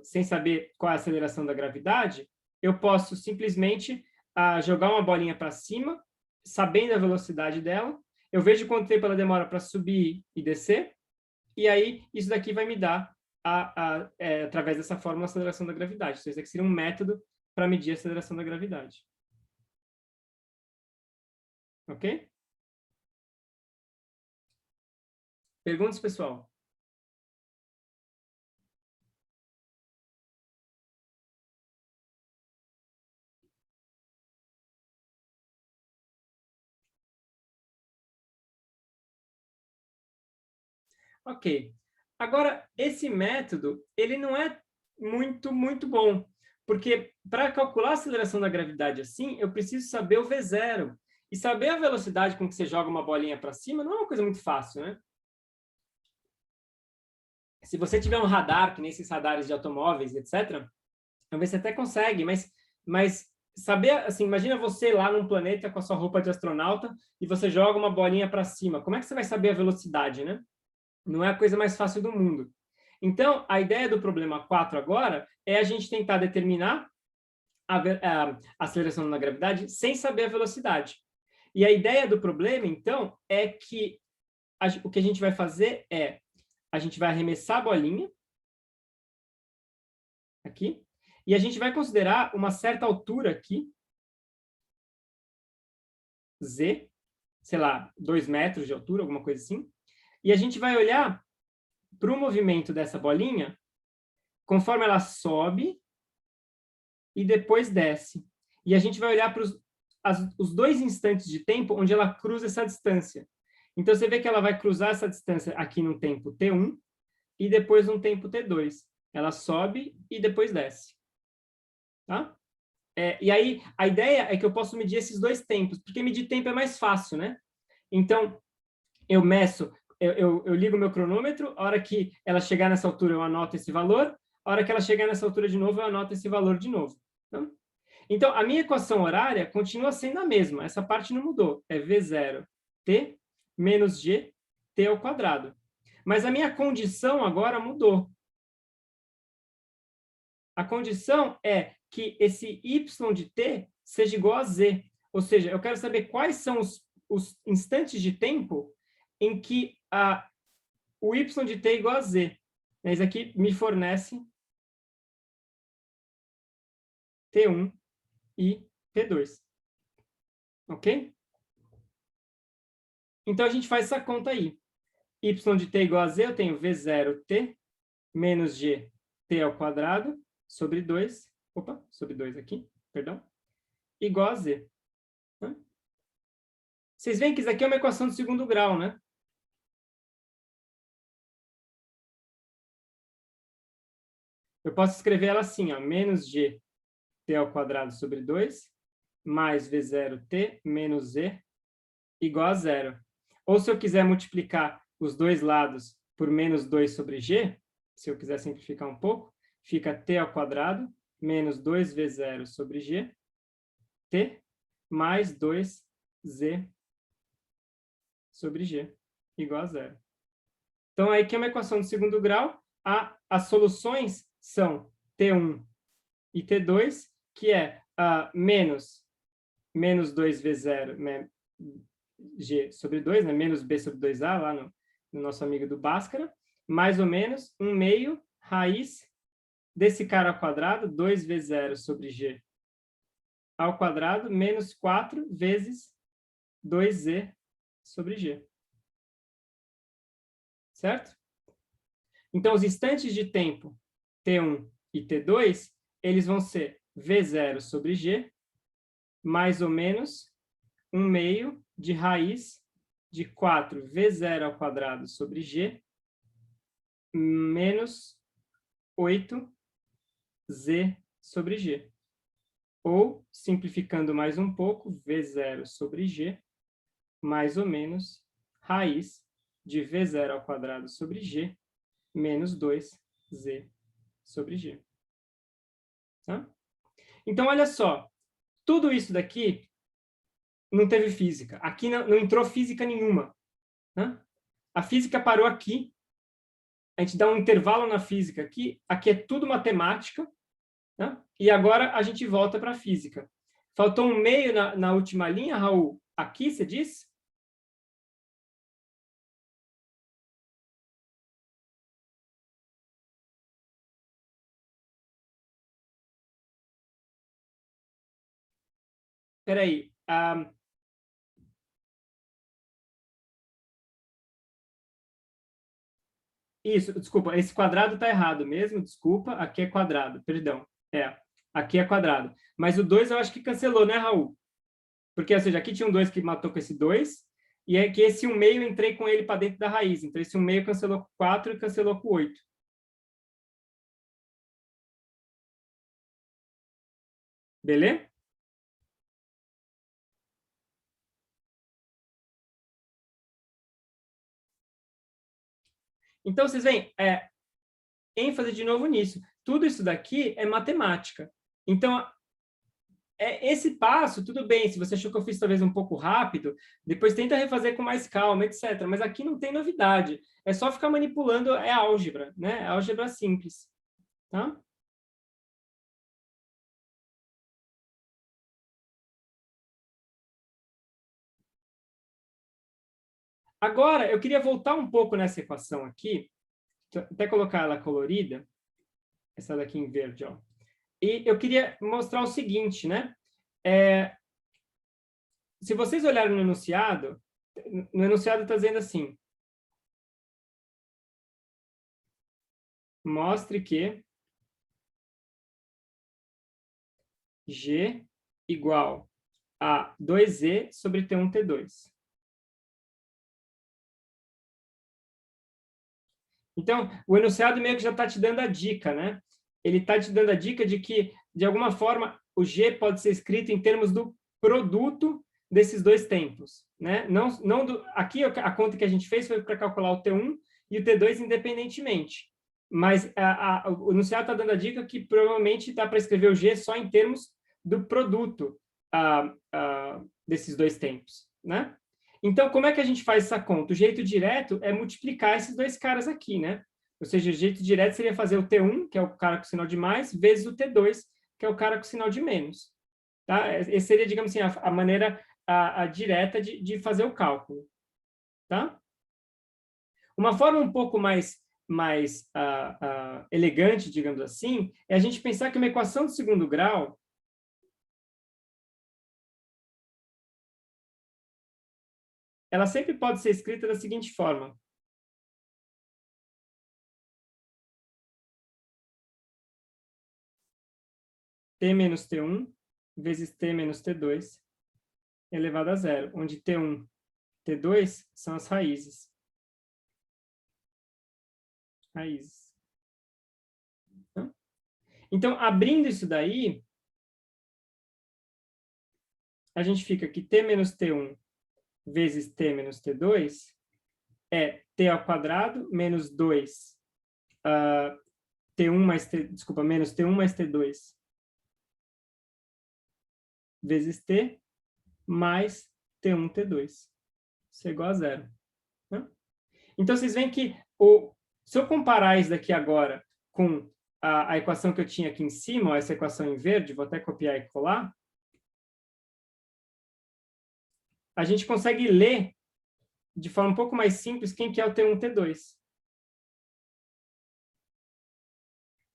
sem saber qual é a aceleração da gravidade, eu posso simplesmente jogar uma bolinha para cima, sabendo a velocidade dela, eu vejo quanto tempo ela demora para subir e descer, e aí isso daqui vai me dar, através dessa fórmula, a aceleração da gravidade. Então, isso aqui seria um método para medir a aceleração da gravidade. Ok? Perguntas, pessoal? Ok. Agora, esse método, ele não é muito bom, porque para calcular a aceleração da gravidade assim, eu preciso saber o V0. E saber a velocidade com que você joga uma bolinha para cima não é uma coisa muito fácil, né? Se você tiver um radar, que nem esses radares de automóveis, etc., talvez você até consegue, mas saber, assim, imagina você lá num planeta com a sua roupa de astronauta e você joga uma bolinha para cima. Como é que você vai saber a velocidade, né? Não é a coisa mais fácil do mundo. Então, a ideia do problema 4 agora é a gente tentar determinar a aceleração da gravidade sem saber a velocidade. E a ideia do problema, então, é que o que a gente vai fazer é a gente vai arremessar a bolinha aqui e a gente vai considerar uma certa altura aqui, z, sei lá, 2 metros de altura, alguma coisa assim, e a gente vai olhar para o movimento dessa bolinha conforme ela sobe e depois desce. E a gente vai olhar para os 2 instantes de tempo onde ela cruza essa distância. Então, você vê que ela vai cruzar essa distância aqui no tempo t1 e depois no tempo t2. Ela sobe e depois desce. Tá? E aí, a ideia é que eu posso medir esses 2 tempos, porque medir tempo é mais fácil, né? Então, eu meço, eu ligo o meu cronômetro, a hora que ela chegar nessa altura, eu anoto esse valor, a hora que ela chegar nessa altura de novo, eu anoto esse valor de novo. Então, a minha equação horária continua sendo a mesma, essa parte não mudou, é V0t menos g t ao quadrado. Mas a minha condição agora mudou. A condição é que esse y de t seja igual a z. Ou seja, eu quero saber quais são os instantes de tempo em que o y de t é igual a z. Isso aqui me fornece t1 e t2. Ok? Então, a gente faz essa conta aí. Y de t igual a z, eu tenho V0t menos g t ao quadrado sobre 2, sobre 2 aqui, perdão, igual a z. Vocês veem que isso aqui é uma equação de segundo grau, né? Eu posso escrever ela assim, ó, menos g t ao quadrado sobre 2 mais V0t menos z igual a 0. Ou se eu quiser multiplicar os 2 lados por menos 2 sobre g, se eu quiser simplificar um pouco, fica t ao quadrado menos 2v0 sobre g, t mais 2z sobre g igual a 0. Então, aí que é uma equação de segundo grau. As soluções são t1 e t2, que é menos 2v0 g sobre 2, né? Menos b sobre 2a, lá no nosso amigo do Bhaskara, mais ou menos 1 meio raiz desse cara ao quadrado, 2v0 sobre g ao quadrado, menos 4 vezes 2z sobre g. Certo? Então, os instantes de tempo t1 e t2, eles vão ser v0 sobre g, mais ou menos 1 meio de raiz de 4v0 ao quadrado sobre g, menos 8z sobre g. Ou, simplificando mais um pouco, v0 sobre g, mais ou menos raiz de V0 ao quadrado sobre G menos 2Z sobre G. Tá? Então, olha só. Tudo isso daqui não teve física. Aqui não entrou física nenhuma. Né? A física parou aqui. A gente dá um intervalo na física aqui. Aqui é tudo matemática. Né? E agora a gente volta para a física. Faltou um meio na última linha, Raul? Aqui, você disse? Espera aí. Isso, desculpa. Esse quadrado está errado mesmo. Desculpa. Aqui é quadrado. Perdão. Aqui é quadrado. Mas o 2 eu acho que cancelou, né, Raul? Porque, ou seja, aqui tinha um 2 que matou com esse 2, e é que esse 1 meio eu entrei com ele para dentro da raiz. Então, esse 1 meio cancelou com 4 e cancelou com 8. Beleza? Então, vocês veem, ênfase de novo nisso. Tudo isso daqui é matemática. Então, esse passo, tudo bem, se você achou que eu fiz talvez um pouco rápido, depois tenta refazer com mais calma, etc. Mas aqui não tem novidade. É só ficar manipulando, é álgebra, né? É álgebra simples. Tá? Agora, eu queria voltar um pouco nessa equação aqui, até colocar ela colorida, essa daqui em verde, ó. E eu queria mostrar o seguinte, né? Se vocês olharem no enunciado está dizendo assim: mostre que G igual a 2E sobre T1, T2. Então, o enunciado meio que já está te dando a dica, né? Ele está te dando a dica de que, de alguma forma, o G pode ser escrito em termos do produto desses dois tempos, né? Aqui a conta que a gente fez foi para calcular o T1 e o T2 independentemente. Mas o enunciado está dando a dica que provavelmente dá para escrever o G só em termos do produto desses dois tempos, né? Então, como é que a gente faz essa conta? O jeito direto é multiplicar esses dois caras aqui, né? Ou seja, o jeito direto seria fazer o T1, que é o cara com sinal de mais, vezes o T2, que é o cara com sinal de menos. Tá? Essa seria, digamos assim, a maneira direta de fazer o cálculo. Tá? Uma forma um pouco mais elegante, digamos assim, é a gente pensar que uma equação de segundo grau ela sempre pode ser escrita da seguinte forma: T menos T1 vezes T menos T2 elevado a zero, onde T1 e T2 são as raízes. Então, abrindo isso daí, a gente fica que T menos T1 vezes T menos T2 é T ao quadrado menos 2 T1 mais T, desculpa, menos T1 mais T2 vezes T mais T1, T2. Isso é igual a zero. Né? Então, vocês veem que se eu comparar isso daqui agora com a equação que eu tinha aqui em cima, ó, essa equação em verde, vou até copiar e colar, a gente consegue ler de forma um pouco mais simples quem que é o T1, T2.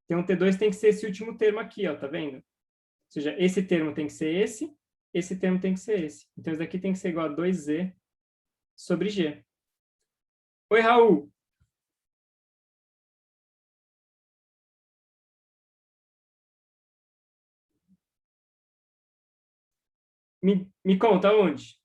T1, T2 tem que ser esse último termo aqui, ó, tá vendo? Ou seja, esse termo tem que ser esse termo tem que ser esse. Então, isso daqui tem que ser igual a 2Z sobre G. Oi, Raul. Me conta onde?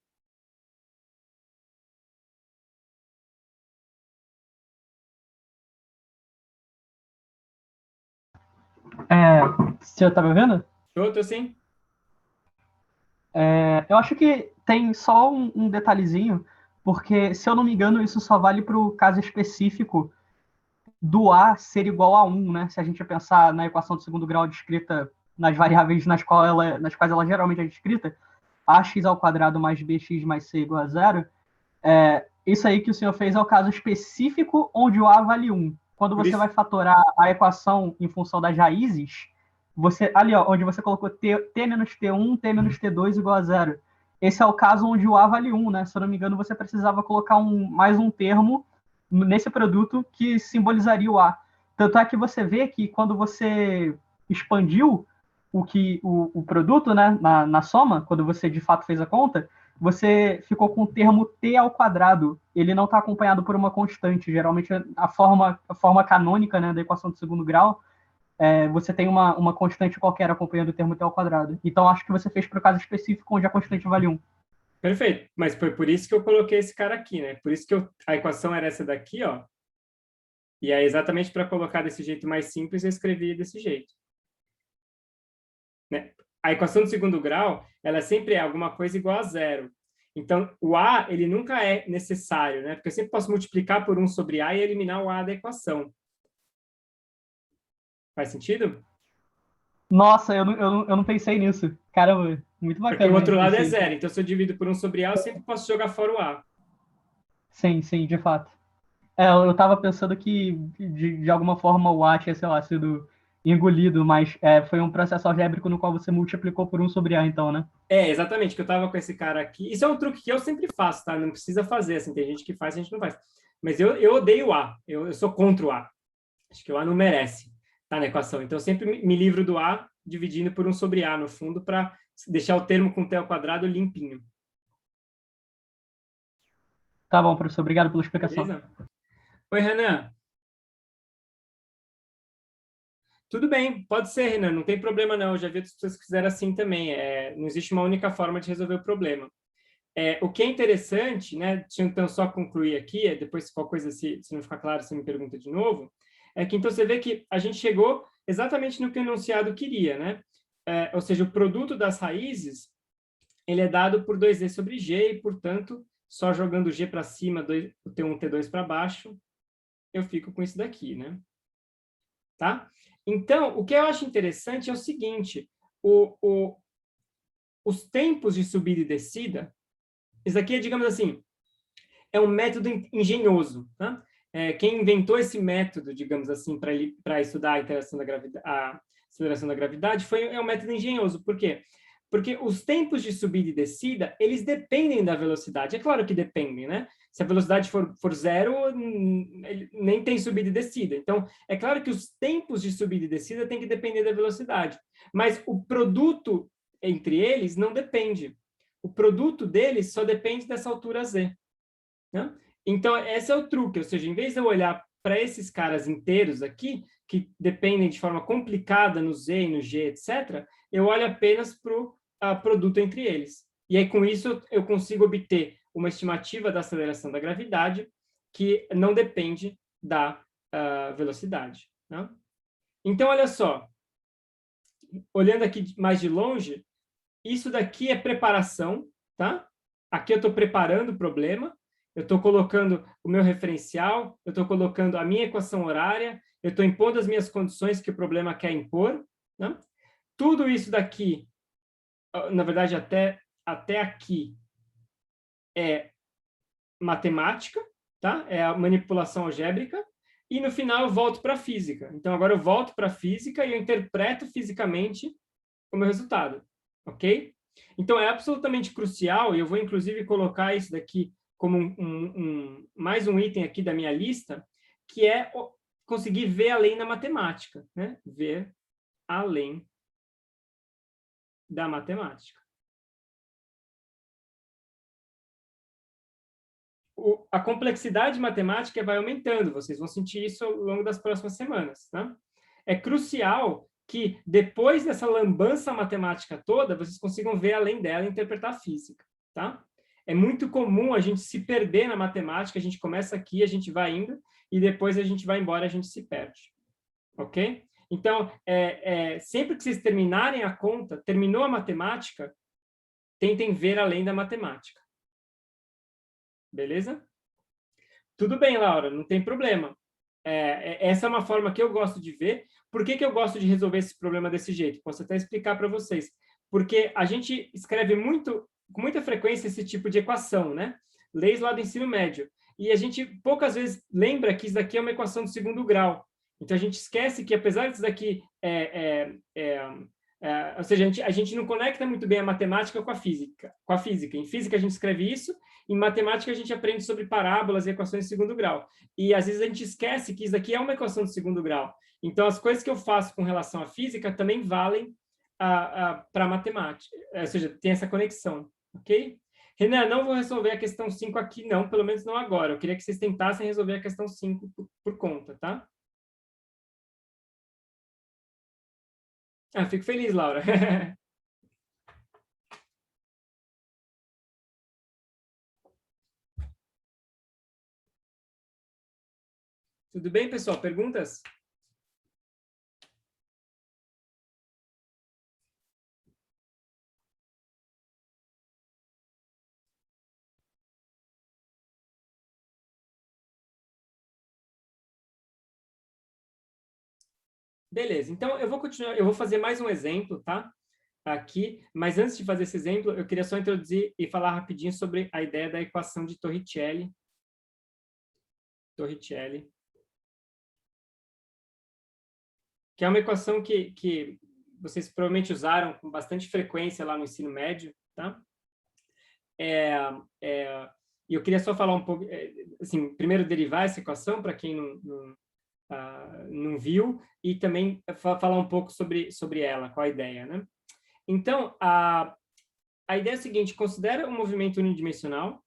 O senhor tá me ouvindo? Tô sim. Eu acho que tem só um detalhezinho porque, se eu não me engano, isso só vale para o caso específico do A ser igual a 1, né? Se a gente pensar na equação de segundo grau descrita nas variáveis nas quais ela geralmente é descrita, ax ao quadrado mais bx mais c igual a zero, isso aí que o senhor fez é o caso específico onde o A vale 1. Quando Por você isso- vai fatorar a equação em função das raízes, você ali, ó, onde você colocou t menos t1, t menos t2 igual a zero. Esse é o caso onde o A vale 1, né? Se eu não me engano, você precisava colocar mais um termo nesse produto que simbolizaria o A. Tanto é que você vê que quando você expandiu o produto, né, na soma, quando você de fato fez a conta, você ficou com o termo t ao quadrado. Ele não está acompanhado por uma constante. Geralmente, a forma canônica, né, da equação de segundo grau, você tem uma constante qualquer acompanhando o termo t ao quadrado. Então, acho que você fez para o caso específico onde a constante vale 1. Perfeito. Mas foi por isso que eu coloquei esse cara aqui, né? Por isso que a equação era essa daqui, ó. E é exatamente para colocar desse jeito mais simples, eu escrevi desse jeito. Né? A equação de segundo grau, ela sempre é alguma coisa igual a zero. Então, o A, ele nunca é necessário, né? Porque eu sempre posso multiplicar por 1 sobre A e eliminar o A da equação. Faz sentido? Nossa, eu não pensei nisso. Caramba, muito Porque o bacana outro lado é esse. zero. Então, se eu divido por 1 sobre A, eu sempre posso jogar fora o A. Sim, sim, de fato. Eu tava pensando que, de alguma forma, o A tinha, sei lá, sido engolido, mas foi um processo algébrico no qual você multiplicou por 1 sobre A, então, né? É, exatamente, que eu tava com esse cara aqui. Isso é um truque que eu sempre faço, tá? Não precisa fazer, assim, tem gente que faz, a gente não faz. Mas eu odeio o A, eu sou contra o A. Acho que o A não merece estar na equação. Então, eu sempre me livro do A, dividindo por 1 sobre A, no fundo, para deixar o termo com t ao quadrado limpinho. Tá bom, professor, obrigado pela explicação. Beleza? Oi, Renan. Tudo bem, pode ser, Renan, não tem problema não. Eu já vi outras pessoas que fizeram assim também. Não existe uma única forma de resolver o problema. O que é interessante, né? Deixa eu então só concluir aqui, depois se qualquer coisa, se não ficar claro, você me pergunta de novo. É que então você vê que a gente chegou exatamente no que o enunciado queria, né? Ou seja, o produto das raízes, ele é dado por 2d sobre g, e, portanto, só jogando g para cima, o t1, t2 para baixo, eu fico com isso daqui, né? Tá? Então, o que eu acho interessante é o seguinte, os tempos de subida e descida, isso aqui, digamos assim, é um método engenhoso. Tá? Quem inventou esse método, digamos assim, para estudar a interação da gravidade, a aceleração da gravidade, é um método engenhoso. Por quê? Porque os tempos de subida e descida, eles dependem da velocidade. É claro que dependem, né? Se a velocidade for zero, nem tem subida e descida. Então, é claro que os tempos de subida e descida têm que depender da velocidade. Mas o produto entre eles não depende. O produto deles só depende dessa altura z. Né? Então, esse é o truque. Ou seja, em vez de eu olhar para esses caras inteiros aqui, que dependem de forma complicada no z e no g, etc., eu olho apenas para o produto entre eles. E aí, com isso, eu consigo obter uma estimativa da aceleração da gravidade que não depende da velocidade. Né? Então, olha só. Olhando aqui mais de longe, isso daqui é preparação, tá? Aqui eu estou preparando o problema, eu estou colocando o meu referencial, eu estou colocando a minha equação horária, eu estou impondo as minhas condições que o problema quer impor. Né? Tudo isso daqui, na verdade, até aqui, é matemática, tá? É a manipulação algébrica, e no final eu volto para a física. Então, agora eu volto para a física e eu interpreto fisicamente o meu resultado, ok? Então, é absolutamente crucial, e eu vou, inclusive, colocar isso daqui como mais um item aqui da minha lista, que é conseguir ver além da matemática, né? Ver além da matemática. A complexidade matemática vai aumentando, vocês vão sentir isso ao longo das próximas semanas. Né? É crucial que, depois dessa lambança matemática toda, vocês consigam ver além dela e interpretar a física. Tá? É muito comum a gente se perder na matemática, a gente começa aqui, a gente vai indo, e depois a gente vai embora, a gente se perde. Ok? Então, sempre que vocês terminarem a conta, terminou a matemática, tentem ver além da matemática. Beleza? Tudo bem, Laura, não tem problema. Essa é uma forma que eu gosto de ver. Por que eu gosto de resolver esse problema desse jeito? Posso até explicar para vocês. Porque a gente escreve com muita frequência esse tipo de equação, né? Leis lá do ensino médio. E a gente poucas vezes lembra que isso daqui é uma equação de segundo grau. Então, a gente esquece que, apesar disso daqui... ou seja, a gente não conecta muito bem a matemática com a física. Em física, a gente escreve isso. Em matemática, a gente aprende sobre parábolas e equações de segundo grau. E, às vezes, a gente esquece que isso daqui é uma equação de segundo grau. Então, as coisas que eu faço com relação à física também valem para a matemática. Ou seja, tem essa conexão. Ok? Renan, não vou resolver a questão 5 aqui, não. Pelo menos não agora. Eu queria que vocês tentassem resolver a questão 5 por conta, tá? Fico feliz, Laura. Tudo bem, pessoal? Perguntas? Beleza, então eu vou continuar, eu vou fazer mais um exemplo, tá? Aqui, mas antes de fazer esse exemplo, eu queria só introduzir e falar rapidinho sobre a ideia da equação de Torricelli. Que é uma equação que vocês provavelmente usaram com bastante frequência lá no ensino médio, tá? E eu queria só falar um pouco, assim, primeiro derivar essa equação, para quem não viu, e também falar um pouco sobre ela, qual a ideia, né? Então, a ideia é a seguinte: considera um movimento unidimensional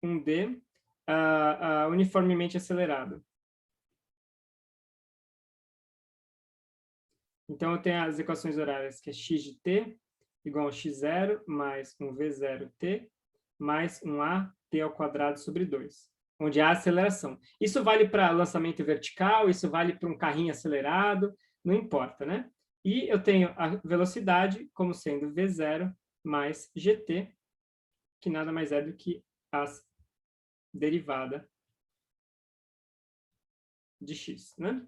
um D uniformemente acelerado. Então, eu tenho as equações horárias, que é x de t igual a x0 mais um v0t mais um at ao quadrado sobre 2, onde há aceleração. Isso vale para lançamento vertical, isso vale para um carrinho acelerado, não importa, né? E eu tenho a velocidade como sendo v0 mais gt, que nada mais é do que a derivada de x, né?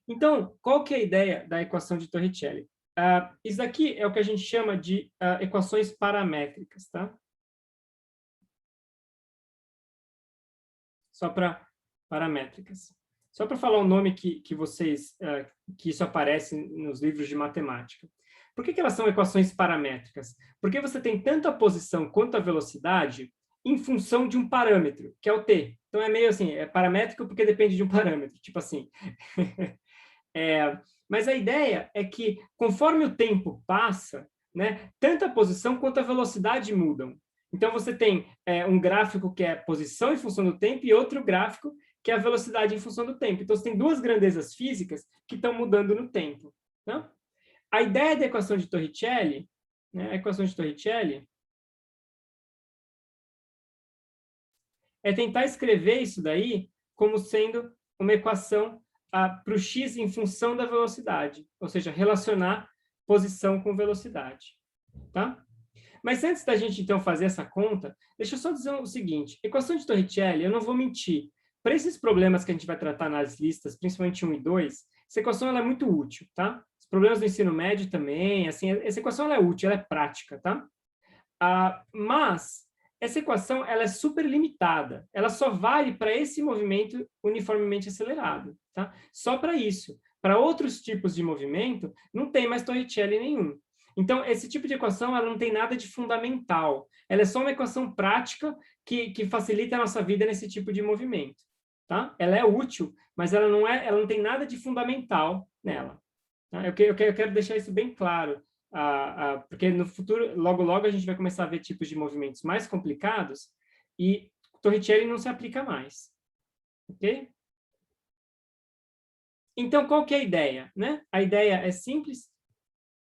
Então, qual que é a ideia da equação de Torricelli? Isso daqui é o que a gente chama de equações paramétricas, tá? Só para paramétricas. Só para falar o nome que isso aparece nos livros de matemática. Por que elas são equações paramétricas? Porque você tem tanto a posição quanto a velocidade em função de um parâmetro, que é o t. Então, é meio assim, é paramétrico porque depende de um parâmetro, tipo assim. Mas a ideia é que, conforme o tempo passa, né, tanto a posição quanto a velocidade mudam. Então, você tem um gráfico que é posição em função do tempo e outro gráfico que é a velocidade em função do tempo. Então, você tem duas grandezas físicas que estão mudando no tempo. Né? A ideia da equação de Torricelli, né, a equação de Torricelli, é tentar escrever isso daí como sendo uma equação para o x em função da velocidade, ou seja, relacionar posição com velocidade. Tá? Mas antes da gente, então, fazer essa conta, deixa eu só dizer o seguinte: equação de Torricelli, eu não vou mentir, para esses problemas que a gente vai tratar nas listas, principalmente 1 e 2, essa equação ela é muito útil, tá? Os problemas do ensino médio também, assim, essa equação ela é útil, ela é prática, tá? Mas essa equação ela é super limitada, ela só vale para esse movimento uniformemente acelerado, tá? Só para isso. Para outros tipos de movimento, não tem mais Torricelli nenhum. Então, esse tipo de equação ela não tem nada de fundamental. Ela é só uma equação prática que facilita a nossa vida nesse tipo de movimento. Tá? Ela é útil, mas ela não tem nada de fundamental nela. Tá? Eu quero deixar isso bem claro, porque no futuro, logo, logo, a gente vai começar a ver tipos de movimentos mais complicados e Torricelli não se aplica mais. Ok? Então, qual que é a ideia? Né? A ideia é simples.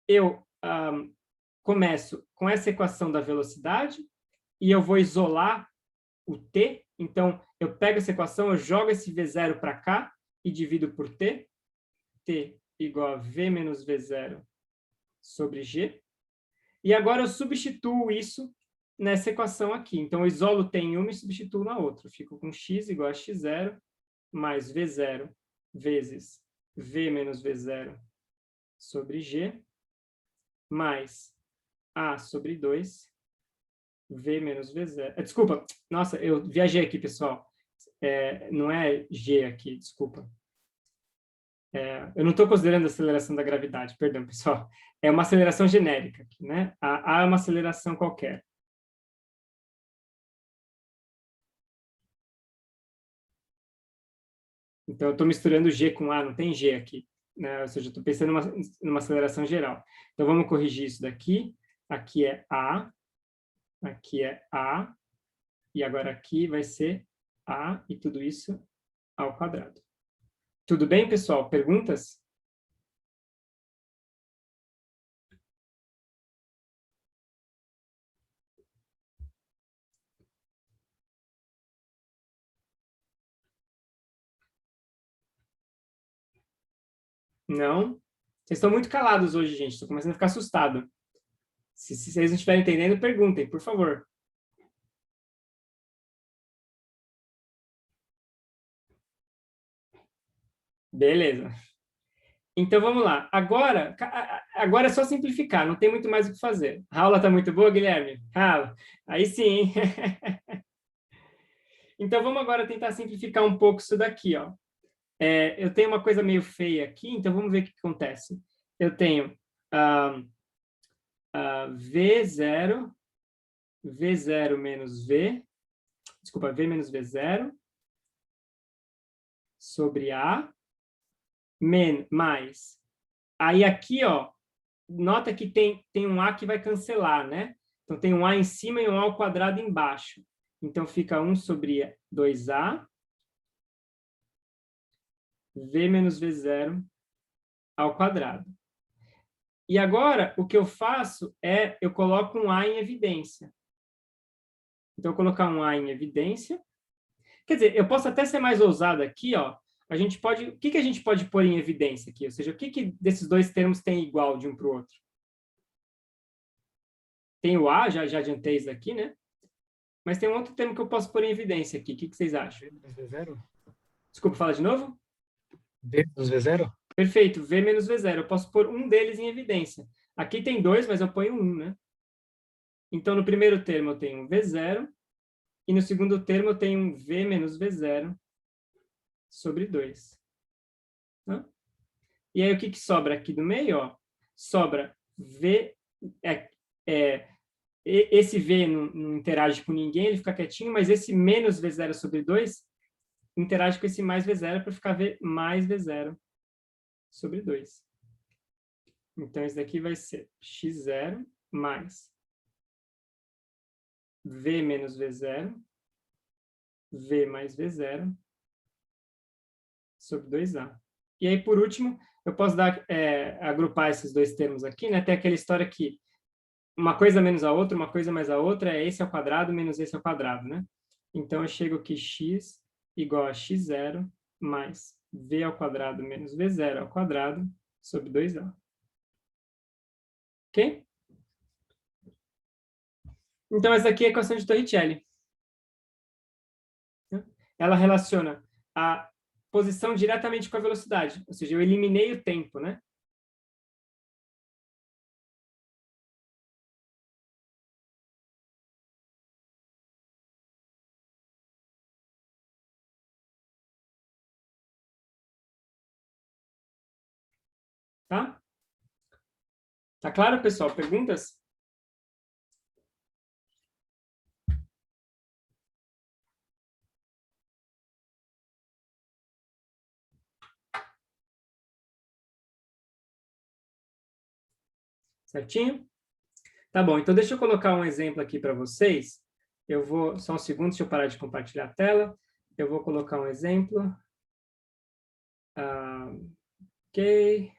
Eu começo com essa equação da velocidade e eu vou isolar o t. Então, eu pego essa equação, eu jogo esse v0 para cá e divido por t. t igual a V menos V0 sobre G. E agora eu substituo isso nessa equação aqui. Então, eu isolo T em uma e substituo na outra. Eu fico com x igual a x0 mais V0 vezes V menos V0 sobre G, mais A sobre 2, V menos V0. Desculpa, nossa, eu viajei aqui, pessoal. Não é G aqui, desculpa. Eu não estou considerando a aceleração da gravidade, perdão, pessoal. É uma aceleração genérica aqui, né? A A é uma aceleração qualquer. Então, eu estou misturando G com A, não tem G aqui, né? Ou seja, eu estou pensando numa aceleração geral. Então, vamos corrigir isso daqui. Aqui é A, e agora aqui vai ser A, e tudo isso ao quadrado. Tudo bem, pessoal? Perguntas? Não? Vocês estão muito calados hoje, gente. Estou começando a ficar assustado. Se vocês não estiverem entendendo, perguntem, por favor. Beleza. Então, vamos lá. Agora é só simplificar, não tem muito mais o que fazer. A aula está muito boa, Guilherme? Aí sim. Então, vamos agora tentar simplificar um pouco isso daqui, ó. Eu tenho uma coisa meio feia aqui, então vamos ver o que acontece. Eu tenho V0 menos V, desculpa, V menos V0 sobre A, mais. Aí aqui, ó, nota que tem um A que vai cancelar, né? Então, tem um A em cima e um A ao quadrado embaixo. Então, fica 1 sobre 2A, V menos V0 ao quadrado. E agora, o que eu faço é, eu coloco um A em evidência. Então, eu colocar um A em evidência. Quer dizer, eu posso até ser mais ousado aqui, ó. O que a gente pode pôr em evidência aqui? Ou seja, o que desses dois termos tem igual de um para o outro? Tem o A, já adiantei isso aqui, né? Mas tem um outro termo que eu posso pôr em evidência aqui. O que vocês acham? V menos V0? Desculpa, fala de novo? V menos V0? Perfeito, V menos V0. Eu posso pôr um deles em evidência. Aqui tem dois, mas eu ponho um, né? Então, no primeiro termo eu tenho um V0, e no segundo termo eu tenho um V menos V0 sobre 2. Tá? E aí, o que sobra aqui do meio? Ó? Sobra V... esse V não interage com ninguém, ele fica quietinho, mas esse menos V0 sobre 2 interage com esse mais V0 para ficar V mais V0 sobre 2. Então, esse daqui vai ser x0 mais V menos V0, V mais V0 sobre 2A. E aí, por último, eu posso agrupar esses dois termos aqui, né? Tem aquela história que uma coisa menos a outra, uma coisa mais a outra, é esse ao quadrado menos esse ao quadrado, né? Então, eu chego aqui x igual a x0 mais v ao quadrado menos v0 ao quadrado sobre 2a. Ok? Então, essa aqui é a equação de Torricelli. Ela relaciona a posição diretamente com a velocidade, ou seja, eu eliminei o tempo, né? Tá? Tá claro, pessoal? Perguntas? Certinho? Tá bom, então deixa eu colocar um exemplo aqui para vocês. Eu vou, só um segundo, deixa eu parar de compartilhar a tela. Eu vou colocar um exemplo. Ok.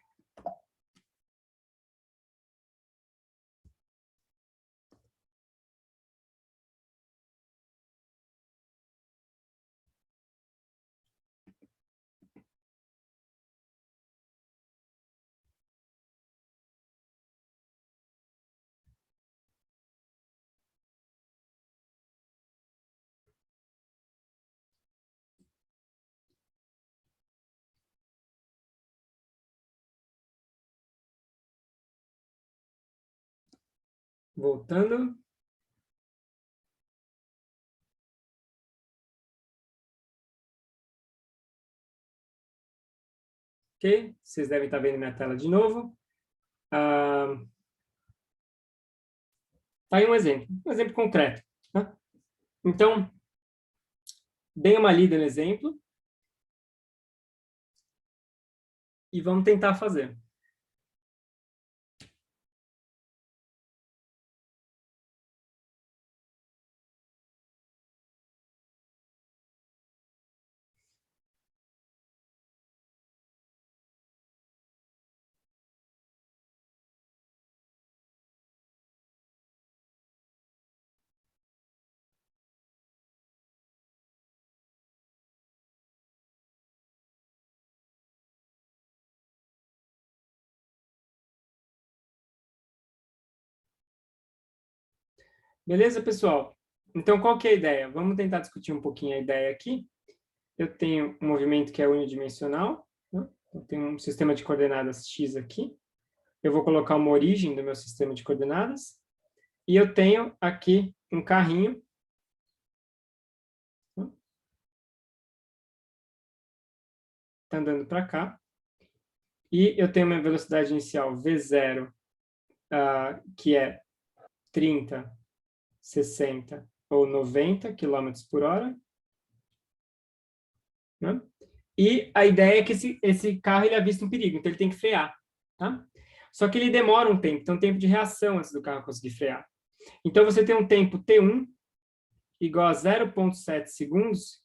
Voltando. Ok, vocês devem estar vendo minha tela de novo. Tá aí um exemplo concreto. Tá? Então, deem uma lida no exemplo e vamos tentar fazer. Beleza, pessoal? Então, qual que é a ideia? Vamos tentar discutir um pouquinho a ideia aqui. Eu tenho um movimento que é unidimensional, né? Eu tenho um sistema de coordenadas x aqui. Eu vou colocar uma origem do meu sistema de coordenadas. E eu tenho aqui um carrinho. Está andando para cá. E eu tenho uma velocidade inicial V0, que é 30, 60 ou 90 km por hora. Né? E a ideia é que esse carro ele avista um perigo, então ele tem que frear. Tá? Só que ele demora um tempo, então tempo de reação antes do carro conseguir frear. Então você tem um tempo T1 igual a 0,7 segundos,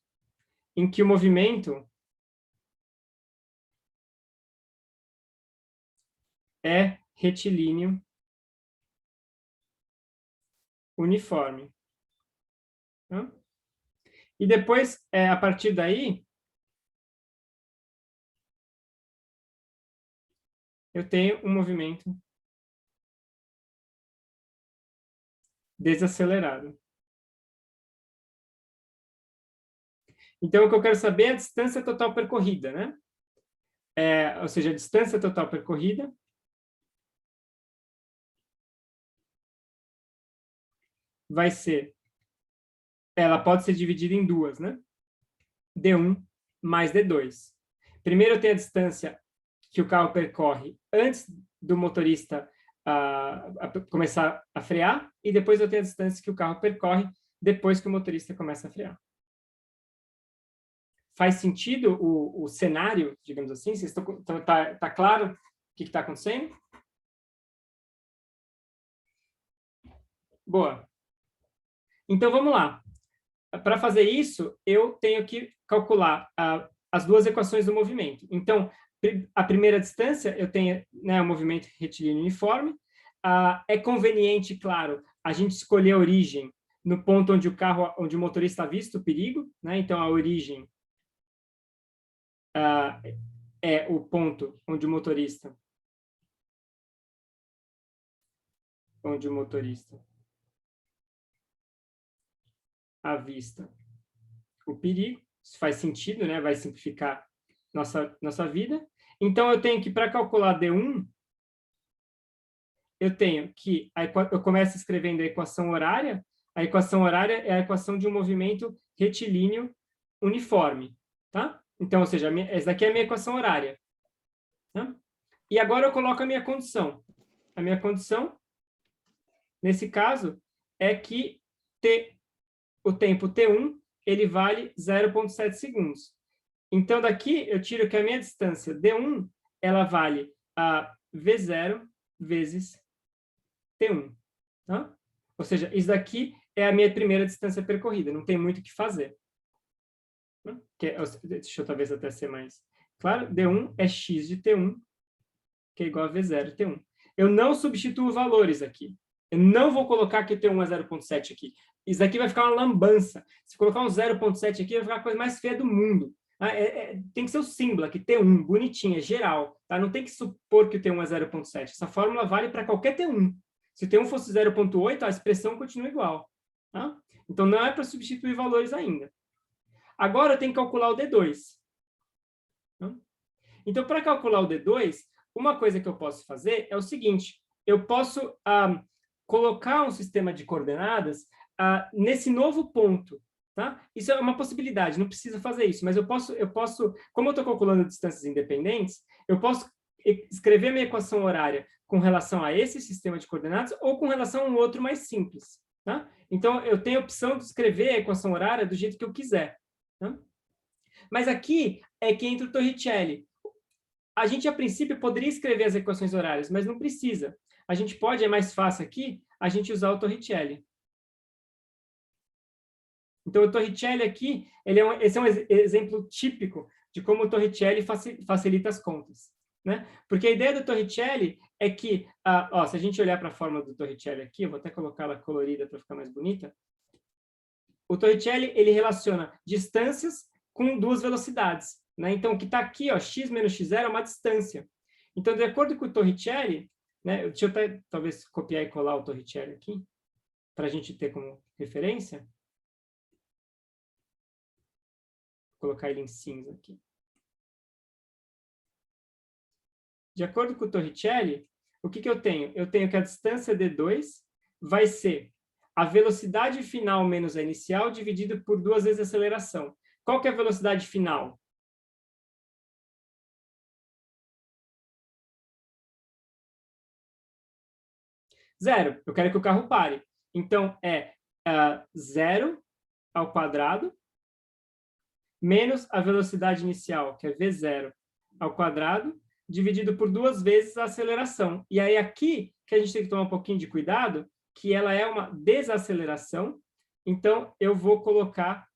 em que o movimento é retilíneo uniforme. Tá? E depois, a partir daí, eu tenho um movimento desacelerado. Então, o que eu quero saber é a distância total percorrida, né? Ou seja, a distância total percorrida vai ser, ela pode ser dividida em duas, né? D1 mais D2. Primeiro eu tenho a distância que o carro percorre antes do motorista começar a frear, e depois eu tenho a distância que o carro percorre depois que o motorista começa a frear. Faz sentido o cenário, digamos assim? Tá claro o que está acontecendo? Boa. Então, vamos lá. Para fazer isso, eu tenho que calcular as duas equações do movimento. Então, a primeira distância, eu tenho, né, o movimento retilíneo uniforme. É conveniente, claro, a gente escolher a origem no ponto onde o motorista avista o perigo, né? Então, a origem é o ponto onde o motorista avista o perigo. Isso faz sentido, né? Vai simplificar nossa vida. Então, eu tenho que, para calcular D1, eu tenho que, eu começo escrevendo a equação horária. A equação horária é a equação de um movimento retilíneo uniforme, tá? Então, ou seja, essa daqui é a minha equação horária. Tá? E agora eu coloco a minha condição. A minha condição, nesse caso, é que o tempo T1, ele vale 0,7 segundos. Então, daqui eu tiro que a minha distância D1, ela vale V0 vezes T1. Tá? Ou seja, isso daqui é a minha primeira distância percorrida, não tem muito o que fazer. Deixa eu talvez até ser mais claro. D1 é x de T1, que é igual a V0 T1. Eu não substituo valores aqui. Eu não vou colocar que T1 é 0,7 aqui. Isso daqui vai ficar uma lambança. Se colocar um 0,7 aqui, vai ficar a coisa mais feia do mundo. Tem que ser o símbolo aqui, T1, bonitinho, é geral. Tá? Não tem que supor que o T1 é 0,7. Essa fórmula vale para qualquer T1. Se o T1 fosse 0,8, a expressão continua igual. Tá? Então, não é para substituir valores ainda. Agora, eu tenho que calcular o D2. Tá? Então, para calcular o D2, uma coisa que eu posso fazer é o seguinte. Eu posso colocar um sistema de coordenadas nesse novo ponto. Tá? Isso é uma possibilidade, não precisa fazer isso, mas eu posso, como eu estou calculando distâncias independentes, eu posso escrever minha equação horária com relação a esse sistema de coordenadas ou com relação a um outro mais simples. Tá? Então, eu tenho a opção de escrever a equação horária do jeito que eu quiser. Tá? Mas aqui é que entra o Torricelli. A gente, a princípio, poderia escrever as equações horárias, mas não precisa. A gente pode, é mais fácil aqui, a gente usar o Torricelli. Então, o Torricelli aqui, esse é um exemplo típico de como o Torricelli facilita as contas. Né? Porque a ideia do Torricelli é que, se a gente olhar para a fórmula do Torricelli aqui, eu vou até colocá-la colorida para ficar mais bonita, o Torricelli ele relaciona distâncias com duas velocidades. Né? Então, o que está aqui, ó, x menos x0 é uma distância. Então, de acordo com o Torricelli, né, deixa eu até, talvez, copiar e colar o Torricelli aqui, para a gente ter como referência. Vou colocar ele em cinza aqui. De acordo com o Torricelli, o que eu tenho? Eu tenho que a distância d2 vai ser a velocidade final menos a inicial dividido por 2 vezes a aceleração. Qual que é a velocidade final? Zero. Eu quero que o carro pare. Então, é 0 ao quadrado menos a velocidade inicial, que é v0 ao quadrado, dividido por 2 vezes a aceleração. E aí aqui que a gente tem que tomar um pouquinho de cuidado, que ela é uma desaceleração. Então, eu vou colocar,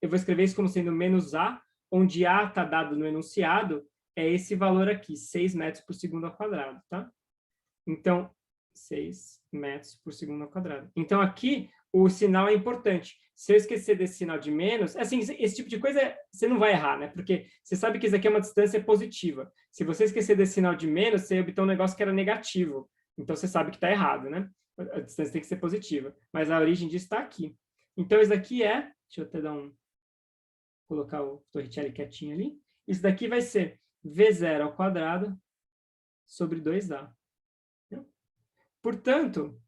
eu vou escrever isso como sendo menos a, onde a está dado no enunciado, é esse valor aqui, 6 metros por segundo ao quadrado, tá? Então, 6 metros por segundo ao quadrado. Então, aqui, o sinal é importante. Se eu esquecer desse sinal de menos, assim, esse tipo de coisa você não vai errar, né? Porque você sabe que isso aqui é uma distância positiva. Se você esquecer desse sinal de menos, você obtém um negócio que era negativo. Então, você sabe que está errado, né? A distância tem que ser positiva. Mas a origem disso está aqui. Então, isso daqui é... Deixa eu até colocar o Torricelli quietinho ali. Isso daqui vai ser V0 ao quadrado sobre 2A. Portanto,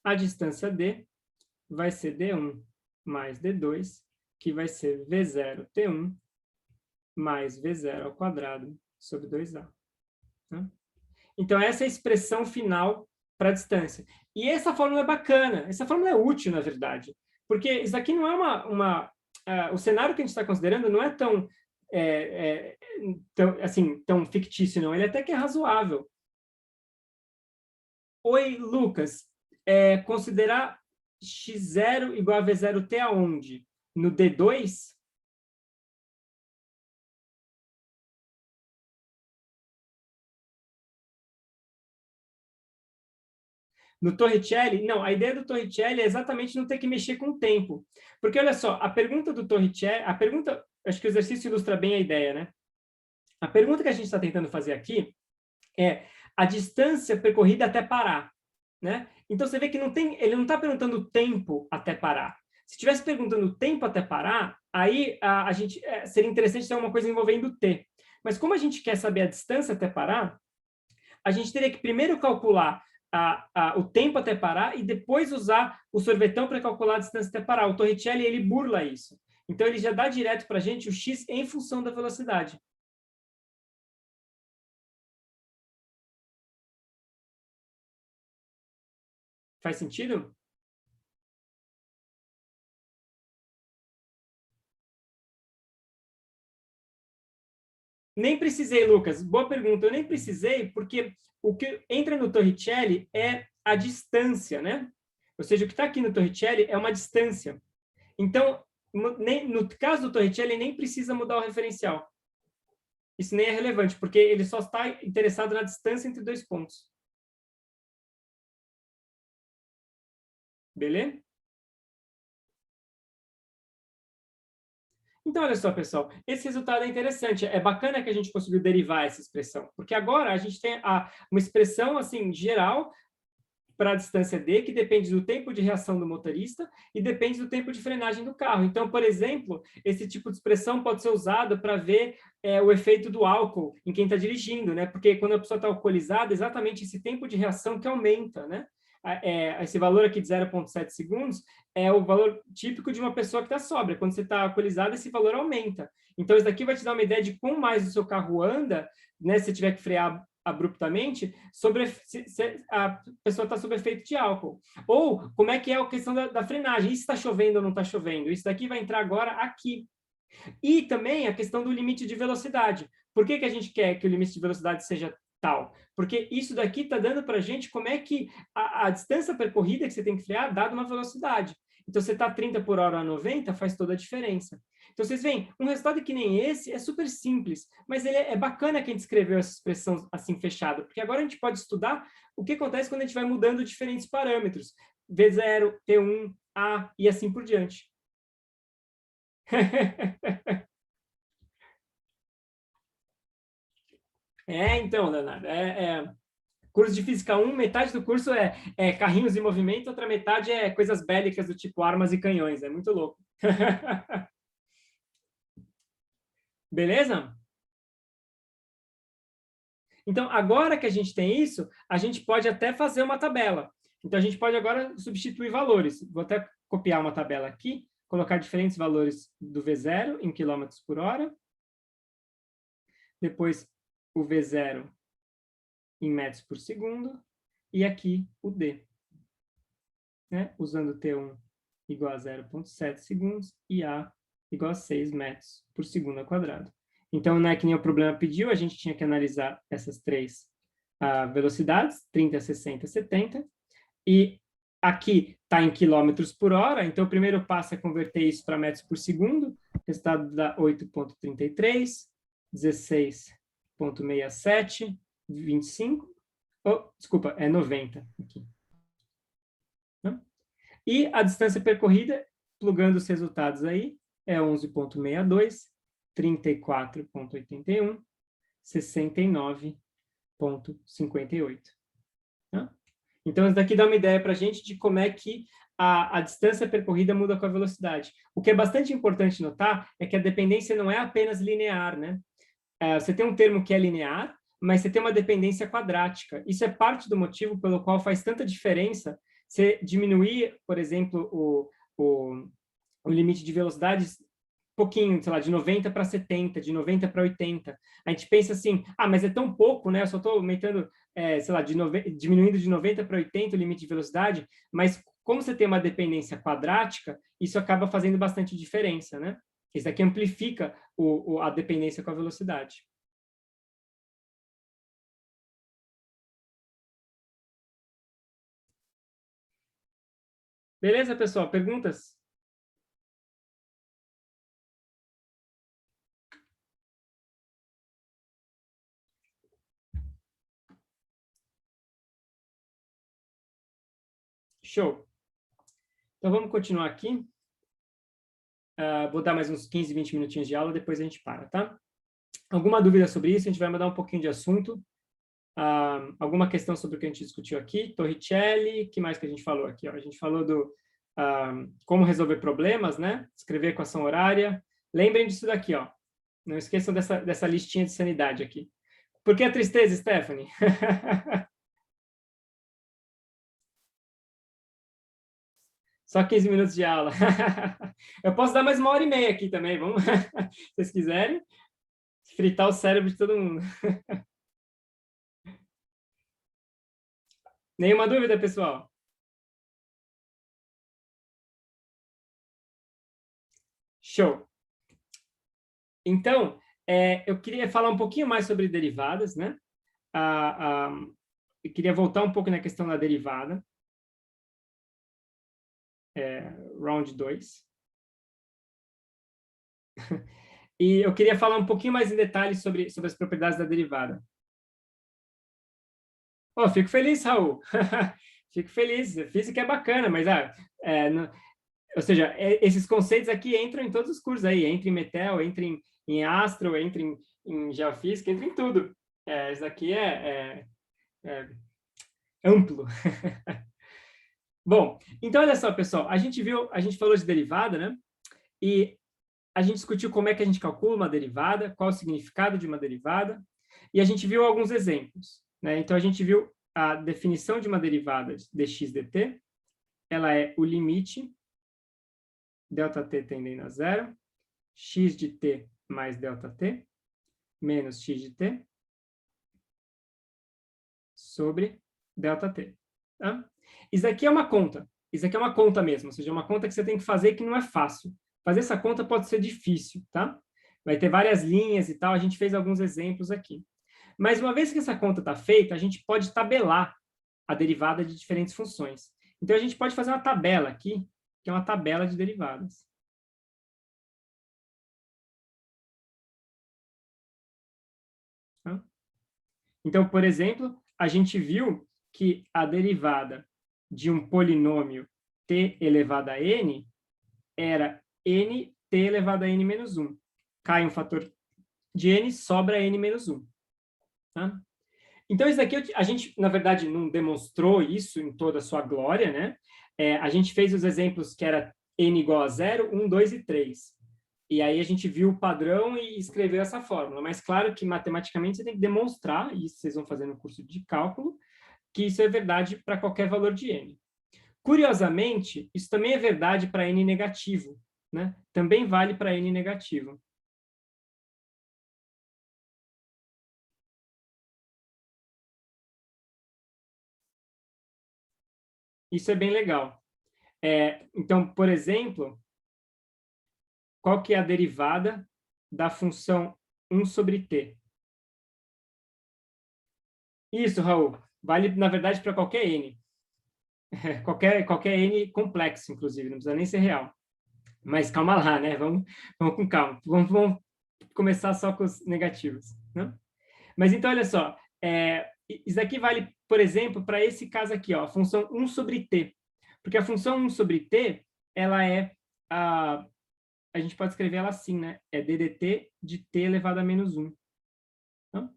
a distância D vai ser D1 mais D2, que vai ser V0 T1 mais V0 ao quadrado sobre 2A. Tá? Então, essa é a expressão final para a distância. E essa fórmula é bacana, essa fórmula é útil, na verdade, porque isso aqui não é o cenário que a gente está considerando não é tão fictício, não. Ele até que é razoável. Oi, Lucas. Considerar x0 igual a v0t aonde? No D2? No Torricelli? Não, a ideia do Torricelli é exatamente não ter que mexer com o tempo. Porque, olha só, a pergunta do Torricelli... acho que o exercício ilustra bem a ideia, né? A pergunta que a gente está tentando fazer aqui é a distância percorrida até parar. Né? Então, você vê que ele não está perguntando o tempo até parar. Se estivesse perguntando o tempo até parar, aí seria interessante ter uma coisa envolvendo t. Mas como a gente quer saber a distância até parar, a gente teria que primeiro calcular o tempo até parar e depois usar o sorvetão para calcular a distância até parar. O Torricelli, ele burla isso. Então, ele já dá direto para a gente o x em função da velocidade. Faz sentido? Nem precisei, Lucas. Boa pergunta. Eu nem precisei, porque o que entra no Torricelli é a distância, né? Ou seja, o que está aqui no Torricelli é uma distância. Então, no caso do Torricelli, nem precisa mudar o referencial. Isso nem é relevante, porque ele só está interessado na distância entre dois pontos. Beleza? Então, olha só, pessoal, esse resultado é interessante. É bacana que a gente conseguiu derivar essa expressão, porque agora a gente tem uma expressão assim geral para a distância D, que depende do tempo de reação do motorista e depende do tempo de frenagem do carro. Então, por exemplo, esse tipo de expressão pode ser usado para ver o efeito do álcool em quem está dirigindo, né? Porque quando a pessoa está alcoolizada, exatamente esse tempo de reação que aumenta, né? Esse valor aqui de 0,7 segundos é o valor típico de uma pessoa que está sóbria. Quando você está alcoolizado, esse valor aumenta. Então, isso daqui vai te dar uma ideia de quão mais o seu carro anda, né? Se você tiver que frear abruptamente, se a pessoa está sob efeito de álcool. Ou como é que é a questão da frenagem. Isso está chovendo ou não está chovendo? Isso daqui vai entrar agora aqui. E também a questão do limite de velocidade. Por que a gente quer que o limite de velocidade seja tal? Porque isso daqui está dando para a gente como é que a distância percorrida que você tem que frear, dada uma velocidade. Então, você está 30 por hora a 90, faz toda a diferença. Então, vocês veem, um resultado que nem esse é super simples, mas ele é bacana que a gente escreveu essa expressão assim fechada, porque agora a gente pode estudar o que acontece quando a gente vai mudando diferentes parâmetros, V0, T1, A e assim por diante. Então, Leonardo, curso de Física 1, metade do curso é carrinhos em movimento, outra metade é coisas bélicas do tipo armas e canhões. É muito louco. Beleza? Então, agora que a gente tem isso, a gente pode até fazer uma tabela. Então, a gente pode agora substituir valores. Vou até copiar uma tabela aqui, colocar diferentes valores do V0 em quilômetros por hora. Depois, o V0 em metros por segundo. E aqui, o D. Né? Usando T1 igual a 0,7 segundos e A igual a 6 metros por segundo ao quadrado. Então, não é que nem o problema pediu, a gente tinha que analisar essas três velocidades, 30, 60, 70, e aqui está em quilômetros por hora, então o primeiro passo é converter isso para metros por segundo, o resultado dá 8,33, 16,67, 25, desculpa, é 90 aqui. E a distância percorrida, plugando os resultados aí, é 11,62, 34,81, 69,58. Tá? Então, isso daqui dá uma ideia para a gente de como é que a distância percorrida muda com a velocidade. O que é bastante importante notar é que a dependência não é apenas linear, né? Você tem um termo que é linear, mas você tem uma dependência quadrática. Isso é parte do motivo pelo qual faz tanta diferença você diminuir, por exemplo, o limite de velocidades pouquinho, sei lá, de 90 para 70, de 90 para 80. A gente pensa assim, mas é tão pouco, né? Eu só estou aumentando, sei lá, diminuindo de 90 para 80 o limite de velocidade, mas como você tem uma dependência quadrática, isso acaba fazendo bastante diferença, né? Isso aqui amplifica a dependência com a velocidade. Beleza, pessoal? Perguntas? Show. Então, vamos continuar aqui. Vou dar mais uns 15, 20 minutinhos de aula, depois a gente para, tá? Alguma dúvida sobre isso? A gente vai mudar um pouquinho de assunto. Alguma questão sobre o que a gente discutiu aqui? Torricelli, o que mais que a gente falou aqui? Ó? A gente falou do como resolver problemas, né? Escrever equação horária. Lembrem disso daqui, ó. Não esqueçam dessa listinha de sanidade aqui. Por que a tristeza, Stephanie? Só 15 minutos de aula. Eu posso dar mais 1h30 aqui também, vamos? Se vocês quiserem. Fritar o cérebro de todo mundo. Nenhuma dúvida, pessoal? Show. Então, eu queria falar um pouquinho mais sobre derivadas, né? Eu queria voltar um pouco na questão da derivada. Round 2. E eu queria falar um pouquinho mais em detalhes sobre as propriedades da derivada. Fico feliz, Raul. Fico feliz. Física é bacana, mas ou seja, esses conceitos aqui entram em todos os cursos aí. Entra em Metel, entra em Astro, entra em Geofísica, entra em tudo. Isso aqui amplo. Bom, então olha só, pessoal, a gente falou de derivada, né? E a gente discutiu como é que a gente calcula uma derivada, qual o significado de uma derivada, e a gente viu alguns exemplos, né? Então a gente viu a definição de uma derivada de dx dt, ela é o limite ΔT tendendo a zero, x de t mais ΔT, menos x de t, sobre ΔT. Tá? Isso aqui é uma conta. Isso aqui é uma conta mesmo, ou seja, uma conta que você tem que fazer que não é fácil. Fazer essa conta pode ser difícil, tá? Vai ter várias linhas e tal, a gente fez alguns exemplos aqui. Mas uma vez que essa conta está feita, a gente pode tabelar a derivada de diferentes funções. Então, a gente pode fazer uma tabela aqui, que é uma tabela de derivadas. Tá? Então, por exemplo, a gente viu que a derivada de um polinômio t elevado a n era nt elevado a n menos 1. Cai um fator de n, sobra n menos 1. Tá? Então, isso daqui, a gente, na verdade, não demonstrou isso em toda a sua glória, né? A gente fez os exemplos que era n igual a 0, 1, 2 e 3. E aí a gente viu o padrão e escreveu essa fórmula. Mas claro que matematicamente você tem que demonstrar, e isso vocês vão fazer no curso de cálculo, que isso é verdade para qualquer valor de n. Curiosamente, isso também é verdade para n negativo, né? Também vale para n negativo. Isso é bem legal. Então, por exemplo, qual que é a derivada da função 1 sobre t? Isso, Raul. Vale, na verdade, para qualquer n. Qualquer n complexo, inclusive, não precisa nem ser real. Mas calma lá, né? Vamos com calma. Vamos começar só com os negativos. Né? Mas então, olha só. Isso aqui vale, por exemplo, para esse caso aqui, ó, a função 1 sobre t. Porque a função 1 sobre t, ela é a gente pode escrever ela assim, né? É ddt de t elevado a menos 1. Tá?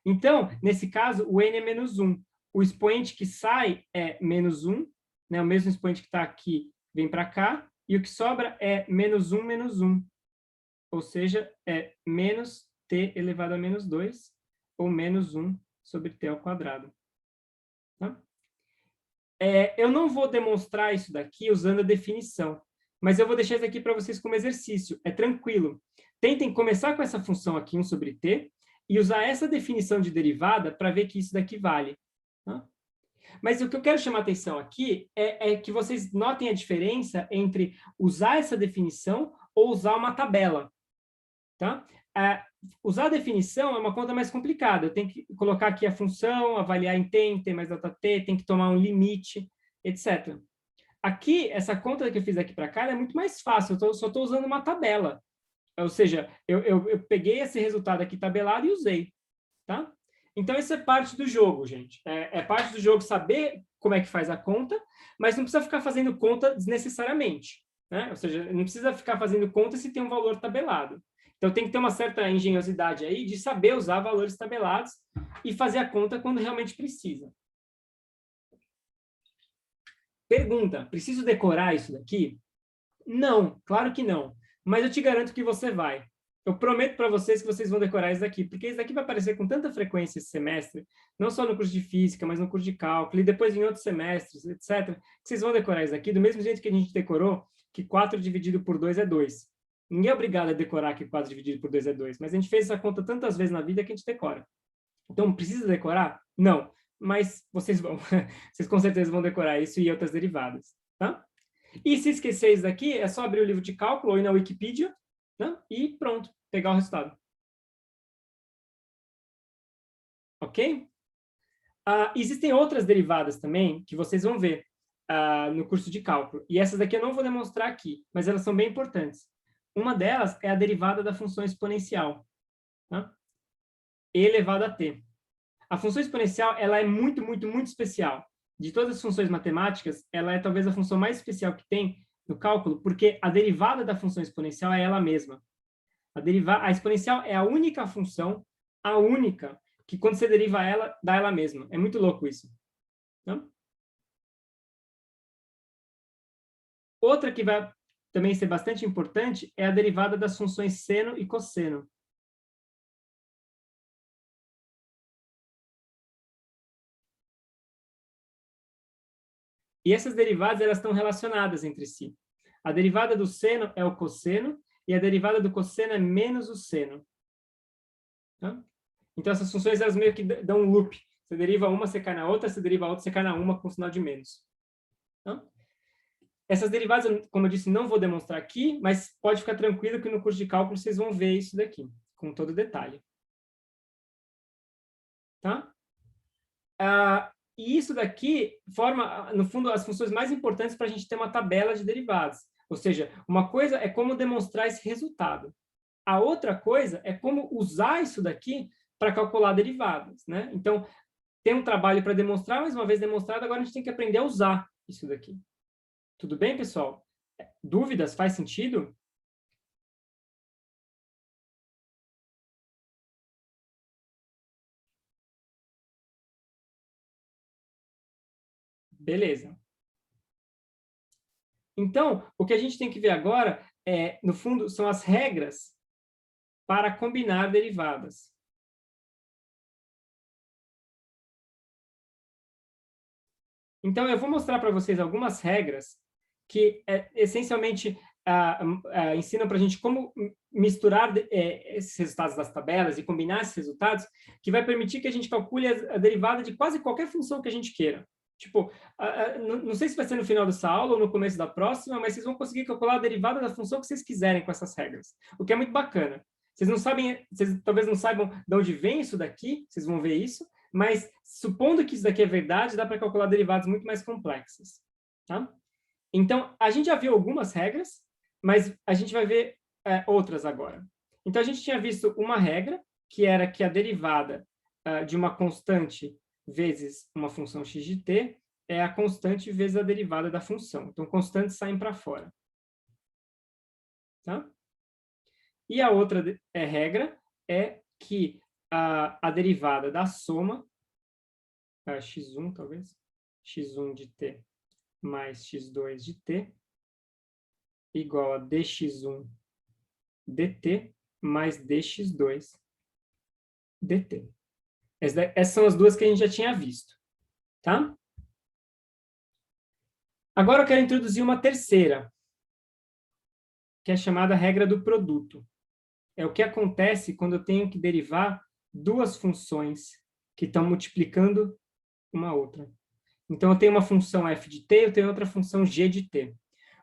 Então, nesse caso, o n é menos 1. O expoente que sai é menos 1, né? O mesmo expoente que está aqui vem para cá, e o que sobra é menos 1, menos 1. Ou seja, é menos t elevado a menos 2, ou menos 1 sobre t ao quadrado. Tá? Eu não vou demonstrar isso daqui usando a definição, mas eu vou deixar isso aqui para vocês como exercício. É tranquilo. Tentem começar com essa função aqui, 1 sobre t, e usar essa definição de derivada para ver que isso daqui vale. Tá? Mas o que eu quero chamar a atenção aqui é que vocês notem a diferença entre usar essa definição ou usar uma tabela. Tá? Usar a definição é uma conta mais complicada. Eu tenho que colocar aqui a função, avaliar em t mais ΔT, tem que tomar um limite, etc. Aqui, essa conta que eu fiz aqui para cá é muito mais fácil, eu só estou usando uma tabela. Ou seja, eu peguei esse resultado aqui tabelado e usei. Tá? Então, isso é parte do jogo, gente. É parte do jogo saber como é que faz a conta, mas não precisa ficar fazendo conta desnecessariamente. Né? Ou seja, não precisa ficar fazendo conta se tem um valor tabelado. Então, tem que ter uma certa engenhosidade aí de saber usar valores tabelados e fazer a conta quando realmente precisa. Pergunta, preciso decorar isso daqui? Não, claro que não. Mas eu te garanto que você vai. Eu prometo para vocês que vocês vão decorar isso daqui, porque isso daqui vai aparecer com tanta frequência esse semestre, não só no curso de física, mas no curso de cálculo, e depois em outros semestres, etc., que vocês vão decorar isso daqui, do mesmo jeito que a gente decorou que 4 dividido por 2 é 2. Ninguém é obrigado a decorar que 4 dividido por 2 é 2, mas a gente fez essa conta tantas vezes na vida que a gente decora. Então, precisa decorar? Não. Mas vocês vão. Vocês com certeza vão decorar isso e outras derivadas. Tá? E se esquecer isso daqui, é só abrir o livro de cálculo ou ir na Wikipedia, né? E pronto, pegar o resultado. Ok? Existem outras derivadas também que vocês vão ver no curso de cálculo. E essas daqui eu não vou demonstrar aqui, mas elas são bem importantes. Uma delas é a derivada da função exponencial. Tá? E elevado a t. A função exponencial ela é muito, muito, muito especial. De todas as funções matemáticas, ela é talvez a função mais especial que tem no cálculo, porque a derivada da função exponencial é ela mesma. A exponencial é a única função, a única, que quando você deriva ela, dá ela mesma. É muito louco isso. Tá? Outra que vai também ser bastante importante é a derivada das funções seno e cosseno. E essas derivadas, elas estão relacionadas entre si. A derivada do seno é o cosseno, e a derivada do cosseno é menos o seno. Tá? Então, essas funções, elas meio que dão um loop. Você deriva uma, você cai na outra, você deriva a outra, você cai na uma com sinal de menos. Tá? Essas derivadas, como eu disse, não vou demonstrar aqui, mas pode ficar tranquilo que no curso de cálculo vocês vão ver isso daqui, com todo detalhe. Tá? E isso daqui forma, no fundo, as funções mais importantes para a gente ter uma tabela de derivadas. Ou seja, uma coisa é como demonstrar esse resultado. A outra coisa é como usar isso daqui para calcular derivadas, né? Então, tem um trabalho para demonstrar, mas uma vez demonstrado, agora a gente tem que aprender a usar isso daqui. Tudo bem, pessoal? Dúvidas? Faz sentido? Beleza. Então, o que a gente tem que ver agora, no fundo, são as regras para combinar derivadas. Então, eu vou mostrar para vocês algumas regras que, essencialmente, ensinam para a gente como misturar esses resultados das tabelas e combinar esses resultados, que vai permitir que a gente calcule a derivada de quase qualquer função que a gente queira. Tipo, não sei se vai ser no final dessa aula ou no começo da próxima, mas vocês vão conseguir calcular a derivada da função que vocês quiserem com essas regras, o que é muito bacana. Vocês não sabem, vocês talvez não saibam de onde vem isso daqui, vocês vão ver isso, mas supondo que isso daqui é verdade, dá para calcular derivadas muito mais complexas. Tá? Então, a gente já viu algumas regras, mas a gente vai ver outras agora. Então, a gente tinha visto uma regra, que era que a derivada de uma constante vezes uma função x de t é a constante vezes a derivada da função. Então, constantes saem para fora. Tá? E a outra regra é que a derivada da soma, x1 talvez, x1 de t mais x2 de t, igual a dx1 dt mais dx2 dt. Essas são as duas que a gente já tinha visto. Tá? Agora eu quero introduzir uma terceira, que é chamada regra do produto. É o que acontece quando eu tenho que derivar duas funções que estão multiplicando uma outra. Então, eu tenho uma função f de t, eu tenho outra função g de t.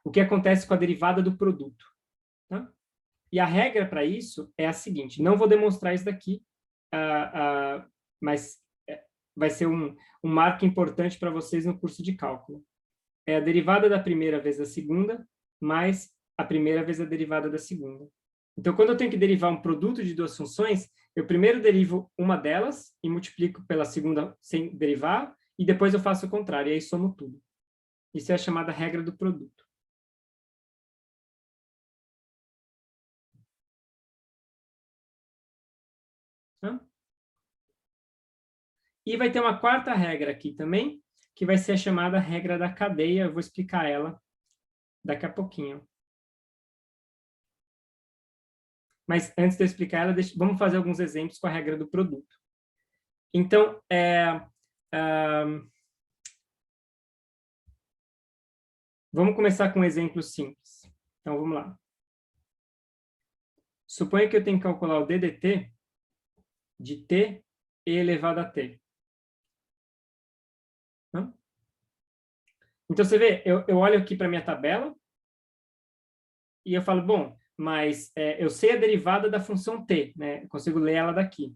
O que acontece com a derivada do produto. Tá? E a regra para isso é a seguinte, não vou demonstrar isso daqui, mas vai ser um marco importante para vocês no curso de cálculo. É a derivada da primeira vezes a segunda, mais a primeira vezes a derivada da segunda. Então, quando eu tenho que derivar um produto de duas funções, eu primeiro derivo uma delas e multiplico pela segunda sem derivar, e depois eu faço o contrário, e aí somo tudo. Isso é a chamada regra do produto. Tá? E vai ter uma quarta regra aqui também, que vai ser a chamada regra da cadeia. Eu vou explicar ela daqui a pouquinho. Mas antes de eu explicar ela, vamos fazer alguns exemplos com a regra do produto. Então, vamos começar com um exemplo simples. Então, vamos lá. Suponha que eu tenho que calcular o ddt de t e elevado a t. Então, você vê, eu olho aqui para a minha tabela e eu falo, bom, mas eu sei a derivada da função t, né? Eu consigo ler ela daqui.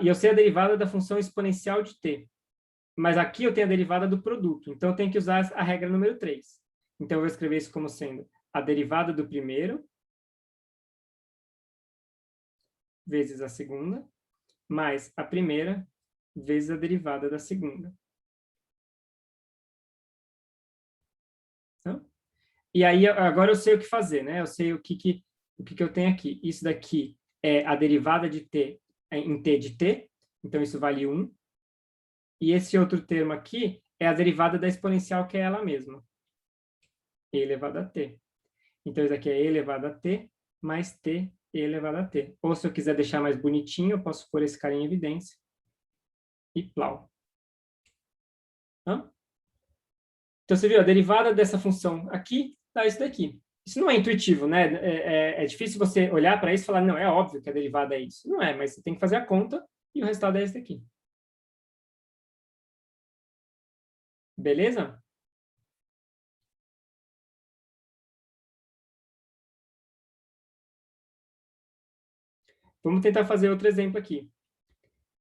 E eu sei a derivada da função exponencial de t. Mas aqui eu tenho a derivada do produto, então eu tenho que usar a regra número 3. Então, eu vou escrever isso como sendo a derivada do primeiro vezes a segunda, mais a primeira vezes a derivada da segunda. Então, e aí, agora eu sei o que fazer, né? Eu sei o que eu tenho aqui. Isso daqui é a derivada de t em t de t, então isso vale 1. E esse outro termo aqui é a derivada da exponencial, que é ela mesma. E elevado a t. Então, isso aqui é e elevado a t mais t e elevado a t. Ou, se eu quiser deixar mais bonitinho, eu posso pôr esse cara em evidência. E plau. Hã? Então, você viu, a derivada dessa função aqui dá isso daqui. Isso não é intuitivo, né? É difícil você olhar para isso e falar, não, é óbvio que a derivada é isso. Não é, mas você tem que fazer a conta e o resultado é esse daqui. Beleza? Vamos tentar fazer outro exemplo aqui.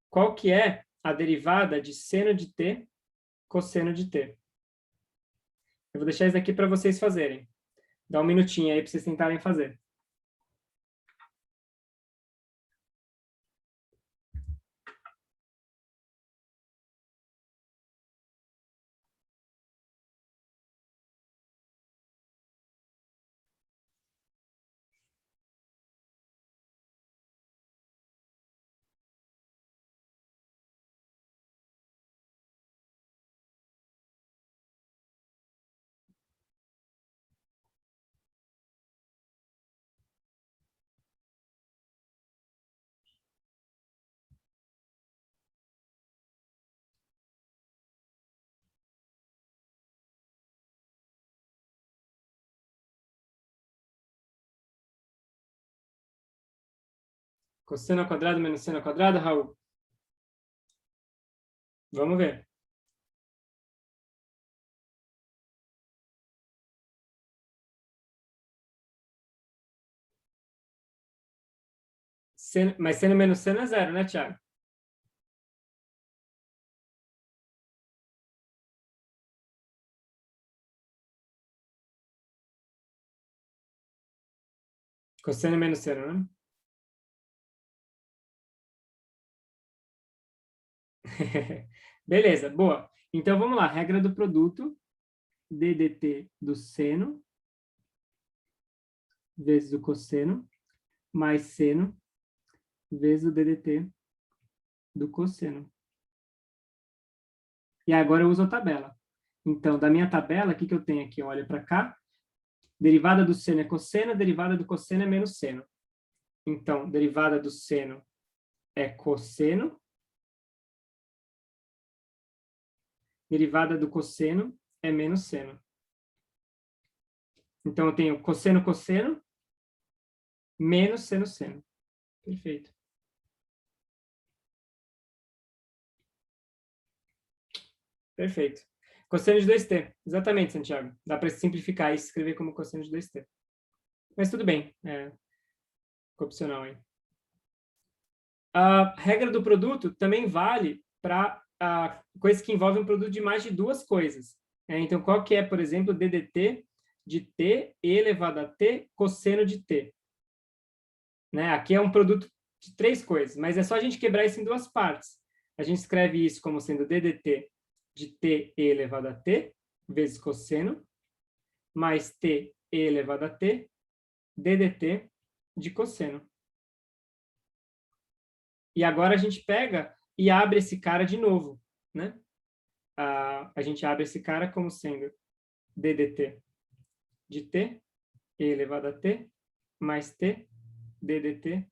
Qual que é a derivada de seno de t, cosseno de t? Eu vou deixar isso aqui para vocês fazerem. Dá um minutinho aí para vocês tentarem fazer. Cosseno ao quadrado menos seno ao quadrado, Raul? Vamos ver. Mas seno menos seno é zero, né, Thiago? Cosseno menos seno, né? Beleza, boa. Então, vamos lá. Regra do produto. DDT do seno vezes o cosseno mais seno vezes o DDT do cosseno. E agora eu uso a tabela. Então, da minha tabela, o que eu tenho aqui? Olha para cá. Derivada do seno é cosseno, derivada do cosseno é menos seno. Então, derivada do seno é cosseno. Derivada do cosseno é menos seno. Então, eu tenho cosseno, cosseno, menos seno, seno. Perfeito. Perfeito. Cosseno de 2t. Exatamente, Santiago. Dá para simplificar e escrever como cosseno de 2t. Mas tudo bem. Ficou opcional aí. A regra do produto também vale para coisas que envolvem um produto de mais de duas coisas. Então, qual que é, por exemplo, DDT de t elevado a t cosseno de t? Né? Aqui é um produto de três coisas, mas é só a gente quebrar isso em duas partes. A gente escreve isso como sendo DDT de t elevado a t vezes cosseno, mais t elevado a t, DDT de cosseno. E agora a gente pega e abre esse cara de novo, né? A gente abre esse cara como sendo DDT de t elevado a t, mais t, DDT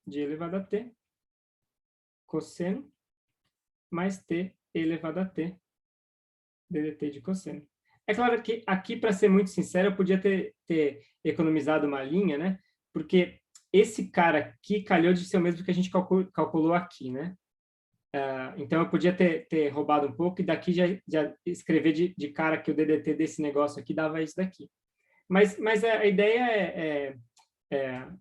de elevado a t, cosseno, mais t elevado a t, DDT de cosseno. É claro que aqui, para ser muito sincero, eu podia ter economizado uma linha, né? Porque esse cara aqui calhou de ser o mesmo que a gente calculou aqui, né? Então, eu podia ter roubado um pouco e daqui já escrever de cara que o DDT desse negócio aqui dava isso daqui. Mas a ideia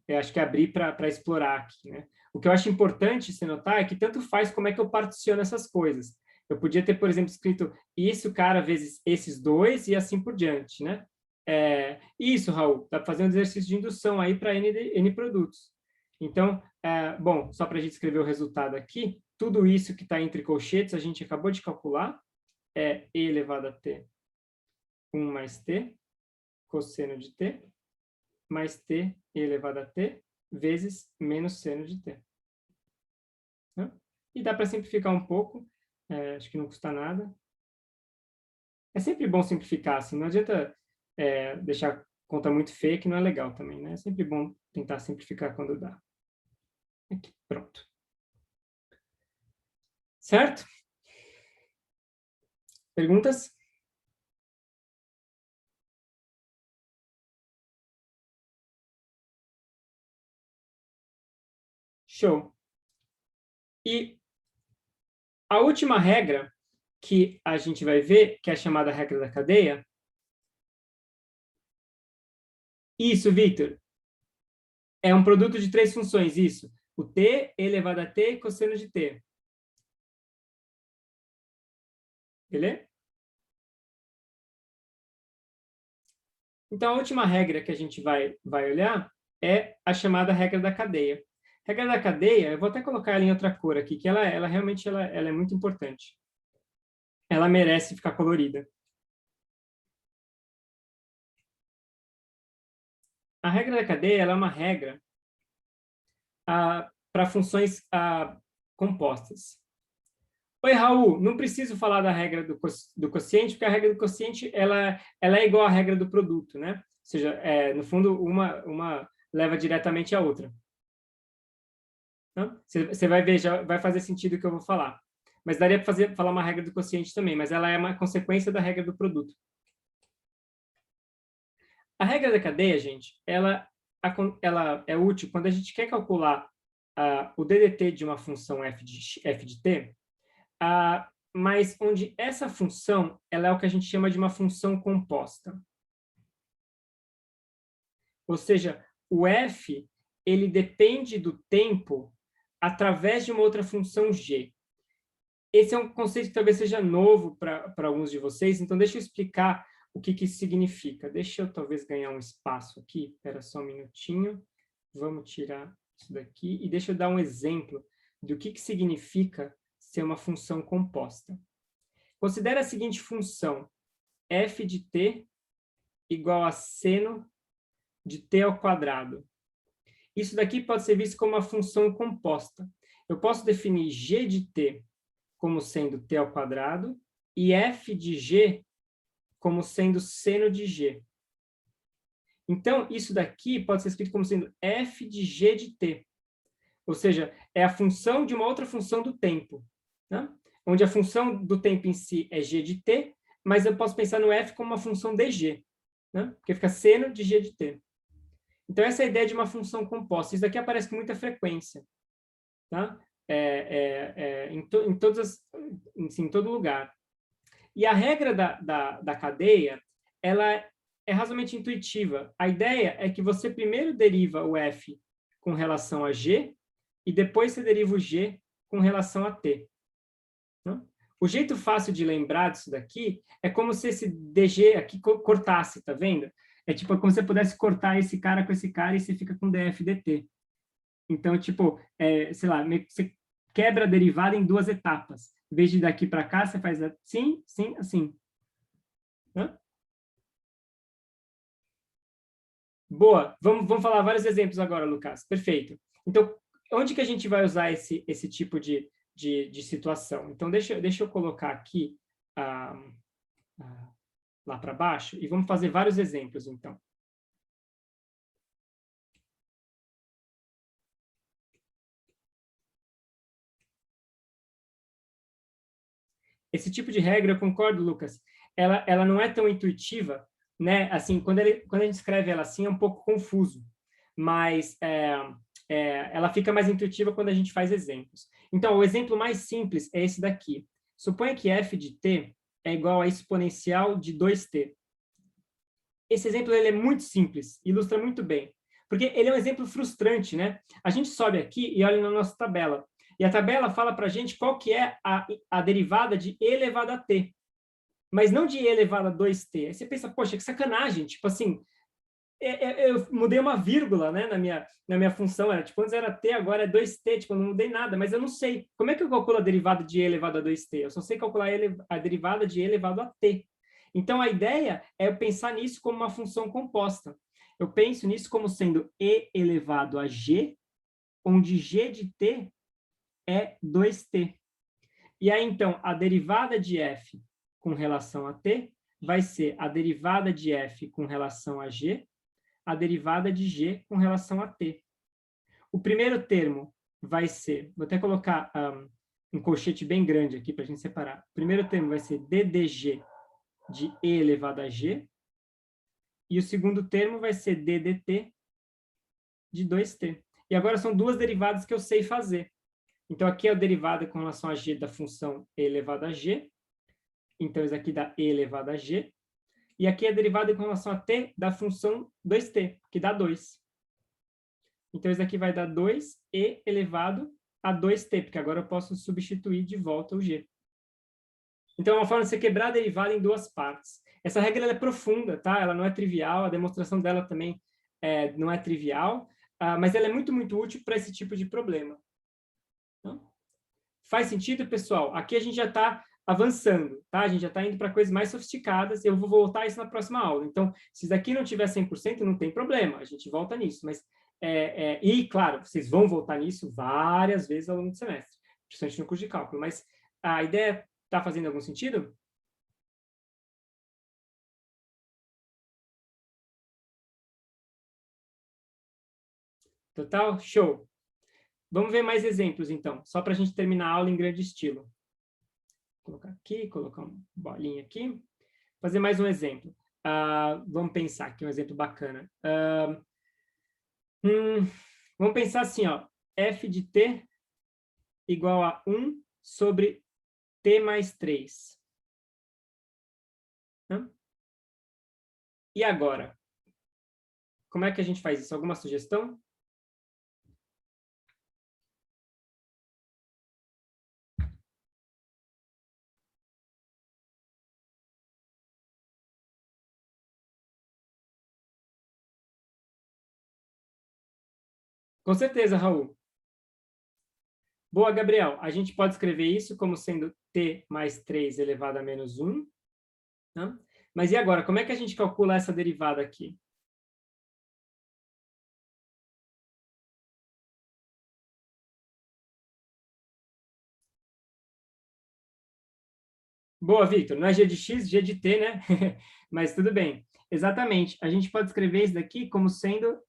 eu acho que é abrir para explorar aqui, né? O que eu acho importante se notar é que tanto faz como é que eu particiono essas coisas. Eu podia ter, por exemplo, escrito isso, cara, vezes esses dois e assim por diante, né? Isso, Raul, dá para fazer um exercício de indução aí para N produtos. Então, bom, só para a gente escrever o resultado aqui, tudo isso que está entre colchetes, a gente acabou de calcular, é e elevado a t, 1 mais t, cosseno de t, mais t elevado a t, vezes menos seno de t. E dá para simplificar um pouco. Acho que não custa nada. É sempre bom simplificar, assim, não adianta deixar a conta muito feia, que não é legal também, né? É sempre bom tentar simplificar quando dá. Aqui, pronto. Certo? Perguntas? Show. E a última regra que a gente vai ver, que é a chamada regra da cadeia. Isso, Victor. É um produto de 3 funções, isso. O t elevado a t cosseno de t. Beleza? Então, a última regra que a gente vai olhar é a chamada regra da cadeia. Regra da cadeia, eu vou até colocar ela em outra cor aqui, que ela realmente ela é muito importante. Ela merece ficar colorida. A regra da cadeia ela é uma regra para funções compostas. Oi, Raul, não preciso falar da regra do quociente, porque a regra do quociente ela é igual à regra do produto, né? Ou seja, no fundo, uma leva diretamente à outra. Você vai ver, já vai fazer sentido o que eu vou falar. Mas daria para falar uma regra do quociente também, mas ela é uma consequência da regra do produto. A regra da cadeia, gente, ela é útil quando a gente quer calcular o DDT de uma função f de t, mas onde essa função ela é o que a gente chama de uma função composta. Ou seja, o f ele depende do tempo através de uma outra função g. Esse é um conceito que talvez seja novo para alguns de vocês, então deixa eu explicar o que isso significa. Deixa eu talvez ganhar um espaço aqui, espera só um minutinho, vamos tirar isso daqui, e deixa eu dar um exemplo do que significa ser uma função composta. Considere a seguinte função, f de t igual a seno de t ao quadrado. Isso daqui pode ser visto como uma função composta. Eu posso definir g de t como sendo t ao quadrado e f de g como sendo seno de g. Então, isso daqui pode ser escrito como sendo f de g de t. Ou seja, é a função de uma outra função do tempo, né? Onde a função do tempo em si é g de t, mas eu posso pensar no f como uma função de g, né? Porque fica seno de g de t. Então, essa é a ideia de uma função composta. Isso daqui aparece com muita frequência, tá? Em todo lugar. E a regra da cadeia, ela é razoavelmente intuitiva. A ideia é que você primeiro deriva o f com relação a g e depois você deriva o g com relação a t. Né? O jeito fácil de lembrar disso daqui é como se esse dg aqui cortasse, tá vendo? É tipo como se você pudesse cortar esse cara com esse cara e você fica com df dt. Então, tipo, sei lá, você quebra a derivada em 2 etapas. Em vez de daqui para cá, você faz assim, assim, assim. Hã? Boa. Vamos falar vários exemplos agora, Lucas. Perfeito. Então, onde que a gente vai usar esse tipo de situação? Então, deixa eu colocar aqui lá para baixo e vamos fazer vários exemplos, então. Esse tipo de regra, eu concordo, Lucas, ela não é tão intuitiva, né? Assim, quando a gente escreve ela assim, é um pouco confuso, mas ela fica mais intuitiva quando a gente faz exemplos. Então, o exemplo mais simples é esse daqui. Suponha que f de t é igual a exponencial de 2t. Esse exemplo ele é muito simples, ilustra muito bem, porque ele é um exemplo frustrante, né? A gente sobe aqui e olha na nossa tabela. E a tabela fala para a gente qual que é a derivada de e elevado a t. Mas não de e elevado a 2t. Aí você pensa, poxa, que sacanagem. Tipo assim, eu mudei uma vírgula, né, na minha função. Era, tipo, antes era t, agora é 2t. Tipo, eu não mudei nada, mas eu não sei. Como é que eu calculo a derivada de e elevado a 2t? Eu só sei calcular a derivada de e elevado a t. Então, a ideia é pensar nisso como uma função composta. Eu penso nisso como sendo e elevado a g, onde g de t é 2t. E aí, então, a derivada de f com relação a t vai ser a derivada de f com relação a g, a derivada de g com relação a t. O primeiro termo vai ser, vou até colocar um colchete bem grande aqui para a gente separar. O primeiro termo vai ser ddg de e elevado a g, e o segundo termo vai ser ddt de 2t. E agora são duas derivadas que eu sei fazer. Então, aqui é a derivada com relação a g da função e elevado a g. Então, isso aqui dá e elevado a g. E aqui é a derivada com relação a t da função 2t, que dá 2. Então, isso aqui vai dar 2e elevado a 2t, porque agora eu posso substituir de volta o g. Então, é uma forma de você quebrar a derivada em duas partes. Essa regra ela é profunda, tá? Ela não é trivial, a demonstração dela também não é trivial, mas ela é muito, muito útil para esse tipo de problema. Então, faz sentido, pessoal? Aqui a gente já está avançando, tá? A gente já está indo para coisas mais sofisticadas, eu vou voltar a isso na próxima aula. Então, se isso aqui não tiver 100%, não tem problema, a gente volta nisso. Mas, e, claro, vocês vão voltar nisso várias vezes ao longo do semestre, principalmente no curso de cálculo. Mas a ideia está fazendo algum sentido? Total? Show! Vamos ver mais exemplos, então, só para a gente terminar a aula em grande estilo. Vou colocar aqui, colocar uma bolinha aqui. Fazer mais um exemplo. Vamos pensar aqui um exemplo bacana. Vamos pensar assim, ó, f de t igual a 1 sobre t mais 3. E agora? Como é que a gente faz isso? Alguma sugestão? Com certeza, Raul. Boa, Gabriel. A gente pode escrever isso como sendo t mais 3 elevado a menos 1. Né? Mas e agora? Como é que a gente calcula essa derivada aqui? Boa, Victor. Não é g de x, g de t, né? Mas tudo bem. Exatamente. A gente pode escrever isso daqui como sendo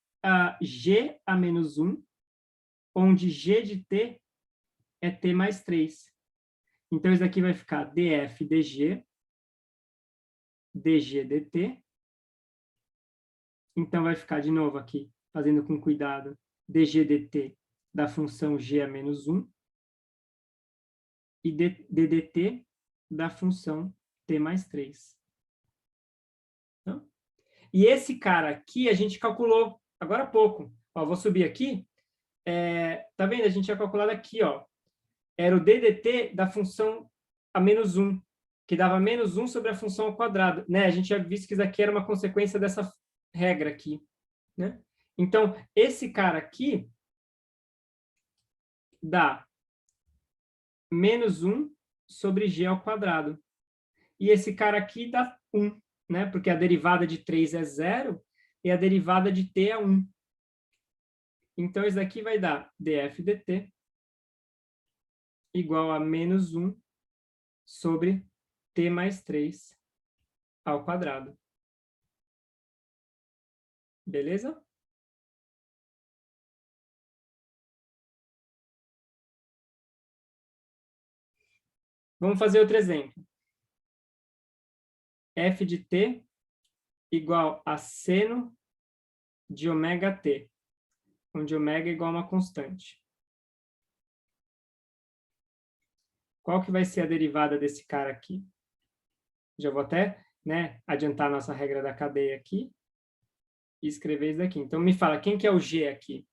g a menos 1, onde g de t é t mais 3. Então, isso daqui vai ficar df dg, dg dt. Então, vai ficar de novo aqui, fazendo com cuidado, dg dt da função g a menos 1 e ddt da função t mais 3. Então, e esse cara aqui a gente calculou agora há pouco. Ó, vou subir aqui. Tá vendo? A gente tinha calculado aqui, ó. Era o ddt da função a menos 1, que dava menos 1 sobre a função ao quadrado. Né? A gente já visto que isso aqui era uma consequência dessa regra aqui. Né? Então, esse cara aqui dá menos 1 sobre g ao quadrado. E esse cara aqui dá 1, né? Porque a derivada de 3 é 0 e a derivada de t é 1. Então, isso daqui vai dar df dt igual a menos 1 sobre t mais 3 ao quadrado. Beleza? Vamos fazer outro exemplo. F de t igual a seno de ômega t, onde ômega é igual a uma constante. Qual que vai ser a derivada desse cara aqui? Já vou até, né, adiantar a nossa regra da cadeia aqui e escrever isso daqui. Então, me fala, quem que é o g aqui?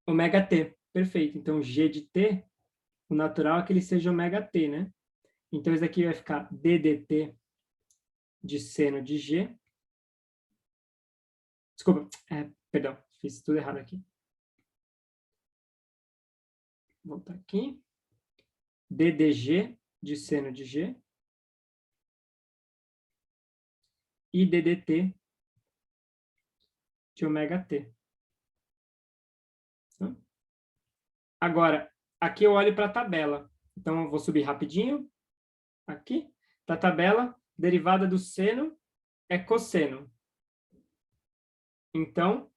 Ômega t, perfeito. Então, g de t, o natural é que ele seja ômega t, né? Então, isso aqui vai ficar ddt de seno de g. Desculpa, perdão, fiz tudo errado aqui. Vou voltar aqui. ddg de seno de g e ddt de ômega t. Agora, aqui eu olho para a tabela. Então, eu vou subir rapidinho. Aqui, da tabela, derivada do seno é cosseno. Então,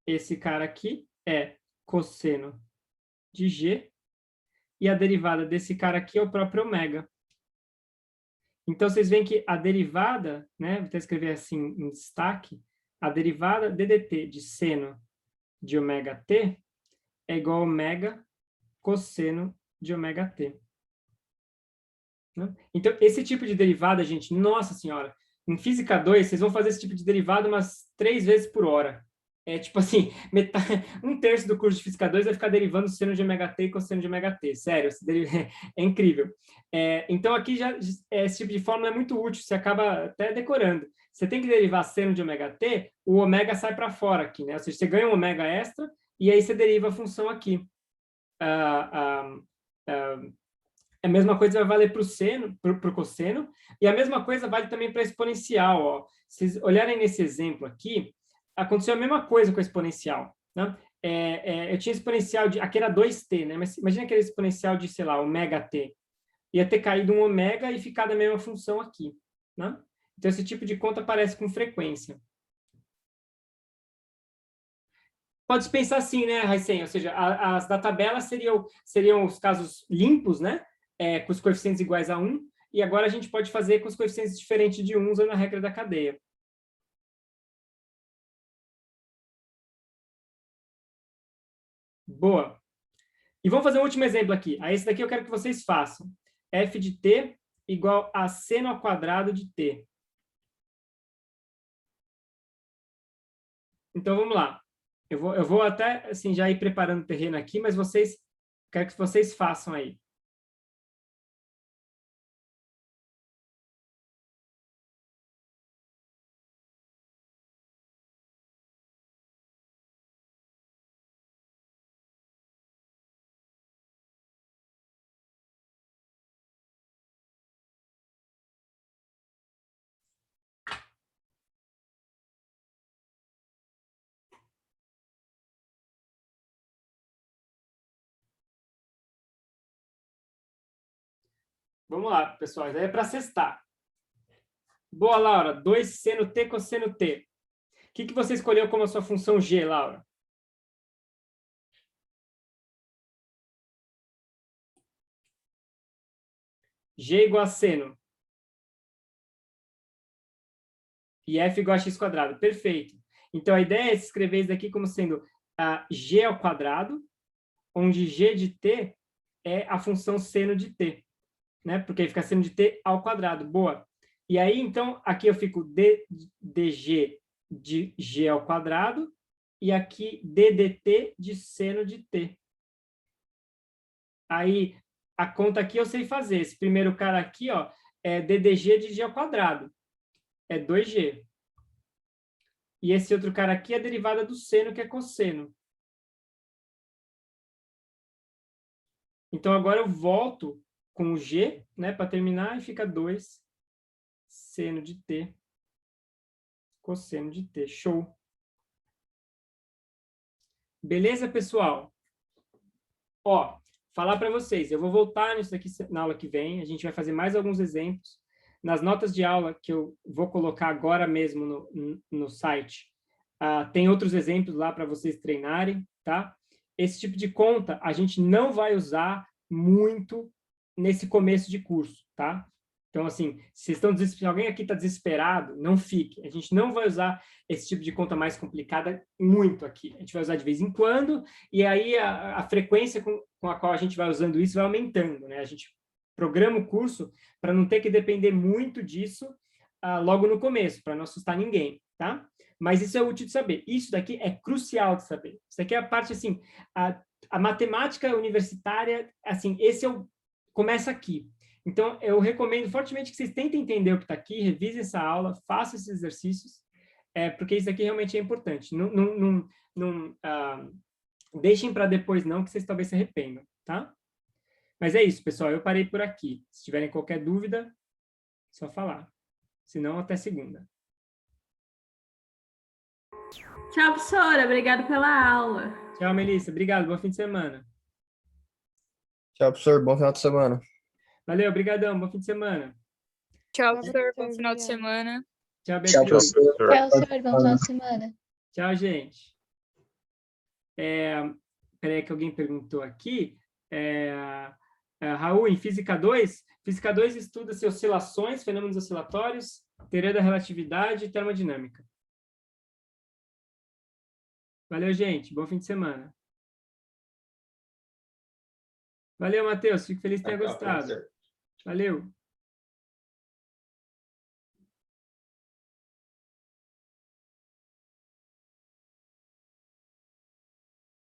esse cara aqui é cosseno de g, e a derivada desse cara aqui é o próprio ômega. Então, vocês veem que a derivada, né, vou até escrever assim em destaque, a derivada ddt de seno de ômega t é igual a ômega cosseno de ômega t. Né? Então, esse tipo de derivada, gente, nossa senhora, em Física 2, vocês vão fazer esse tipo de derivada umas 3 vezes por hora. É tipo assim, um terço do curso de Física 2 vai ficar derivando seno de ômega t e cosseno de ômega t. Sério, é incrível. Então, aqui já esse tipo de fórmula é muito útil, você acaba até decorando. Você tem que derivar seno de ômega t, o ômega sai para fora aqui, né? Ou seja, você ganha um ômega extra e aí você deriva a função aqui. A mesma coisa vai valer para o seno, para o cosseno, e a mesma coisa vale também para a exponencial. Ó. Se vocês olharem nesse exemplo aqui, aconteceu a mesma coisa com a exponencial. Né? Eu tinha exponencial de... Aqui era 2t, né? Mas imagina aquele exponencial de, sei lá, ômega t. Ia ter caído um ômega e ficado a mesma função aqui. Né? Então, esse tipo de conta aparece com frequência. Pode pensar assim, né, Raicen? Ou seja, as da tabela seriam os casos limpos, né? Com os coeficientes iguais a 1, e agora a gente pode fazer com os coeficientes diferentes de 1 usando a regra da cadeia. Boa. E vamos fazer um último exemplo aqui. Esse daqui eu quero que vocês façam. F de t igual a seno ao quadrado de t. Então, vamos lá. Eu vou até assim, já ir preparando o terreno aqui, mas quero que vocês façam aí. Vamos lá, pessoal. Isso aí é para sextar. Boa, Laura. 2 seno t cosseno t. O que você escolheu como a sua função g, Laura? G igual a seno. E f igual a x quadrado. Perfeito. Então, a ideia é escrever isso daqui como sendo g ao quadrado, onde g de t é a função seno de t. Né? Porque aí fica seno de t ao quadrado. Boa. E aí, então, aqui eu fico dg de g ao quadrado e aqui ddt de seno de t. Aí, a conta aqui eu sei fazer. Esse primeiro cara aqui, ó, é ddg de g ao quadrado. É 2g. E esse outro cara aqui é a derivada do seno, que é cosseno. Então, agora eu volto com o g, né, para terminar, e fica 2 seno de t, cosseno de t. Show. Beleza, pessoal? Ó, falar para vocês, eu vou voltar nisso aqui na aula que vem, a gente vai fazer mais alguns exemplos. Nas notas de aula que eu vou colocar agora mesmo no site, tem outros exemplos lá para vocês treinarem, tá? Esse tipo de conta a gente não vai usar muito nesse começo de curso, tá? Então, assim, se alguém aqui está desesperado, não fique. A gente não vai usar esse tipo de conta mais complicada muito aqui. A gente vai usar de vez em quando, e aí a frequência com a qual a gente vai usando isso vai aumentando, né? A gente programa o curso para não ter que depender muito disso logo no começo, para não assustar ninguém, tá? Mas isso é útil de saber. Isso daqui é crucial de saber. Isso daqui é a parte, assim, a matemática universitária, assim, começa aqui. Então, eu recomendo fortemente que vocês tentem entender o que está aqui, revisem essa aula, façam esses exercícios, porque isso aqui realmente é importante. Não deixem para depois não, que vocês talvez se arrependam, tá? Mas é isso, pessoal. Eu parei por aqui. Se tiverem qualquer dúvida, só falar. Se não, até segunda. Tchau, professora. Obrigada pela aula. Tchau, Melissa. Obrigado. Bom fim de semana. Tchau, professor. Bom final de semana. Valeu, obrigadão. Bom fim de semana. Tchau, professor. Bom final de semana. Tchau, Tchau, Beatriz. professor. Tchau, senhor. Bom final de semana. Tchau, gente. Peraí que alguém perguntou aqui. Raul, em Física 2 estuda-se oscilações, fenômenos oscilatórios, teoria da relatividade e termodinâmica. Valeu, gente. Bom fim de semana. Valeu, Matheus. Fico feliz que tenha gostado. Valeu.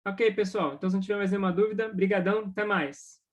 Ok, pessoal. Então, se não tiver mais nenhuma dúvida, brigadão. Até mais.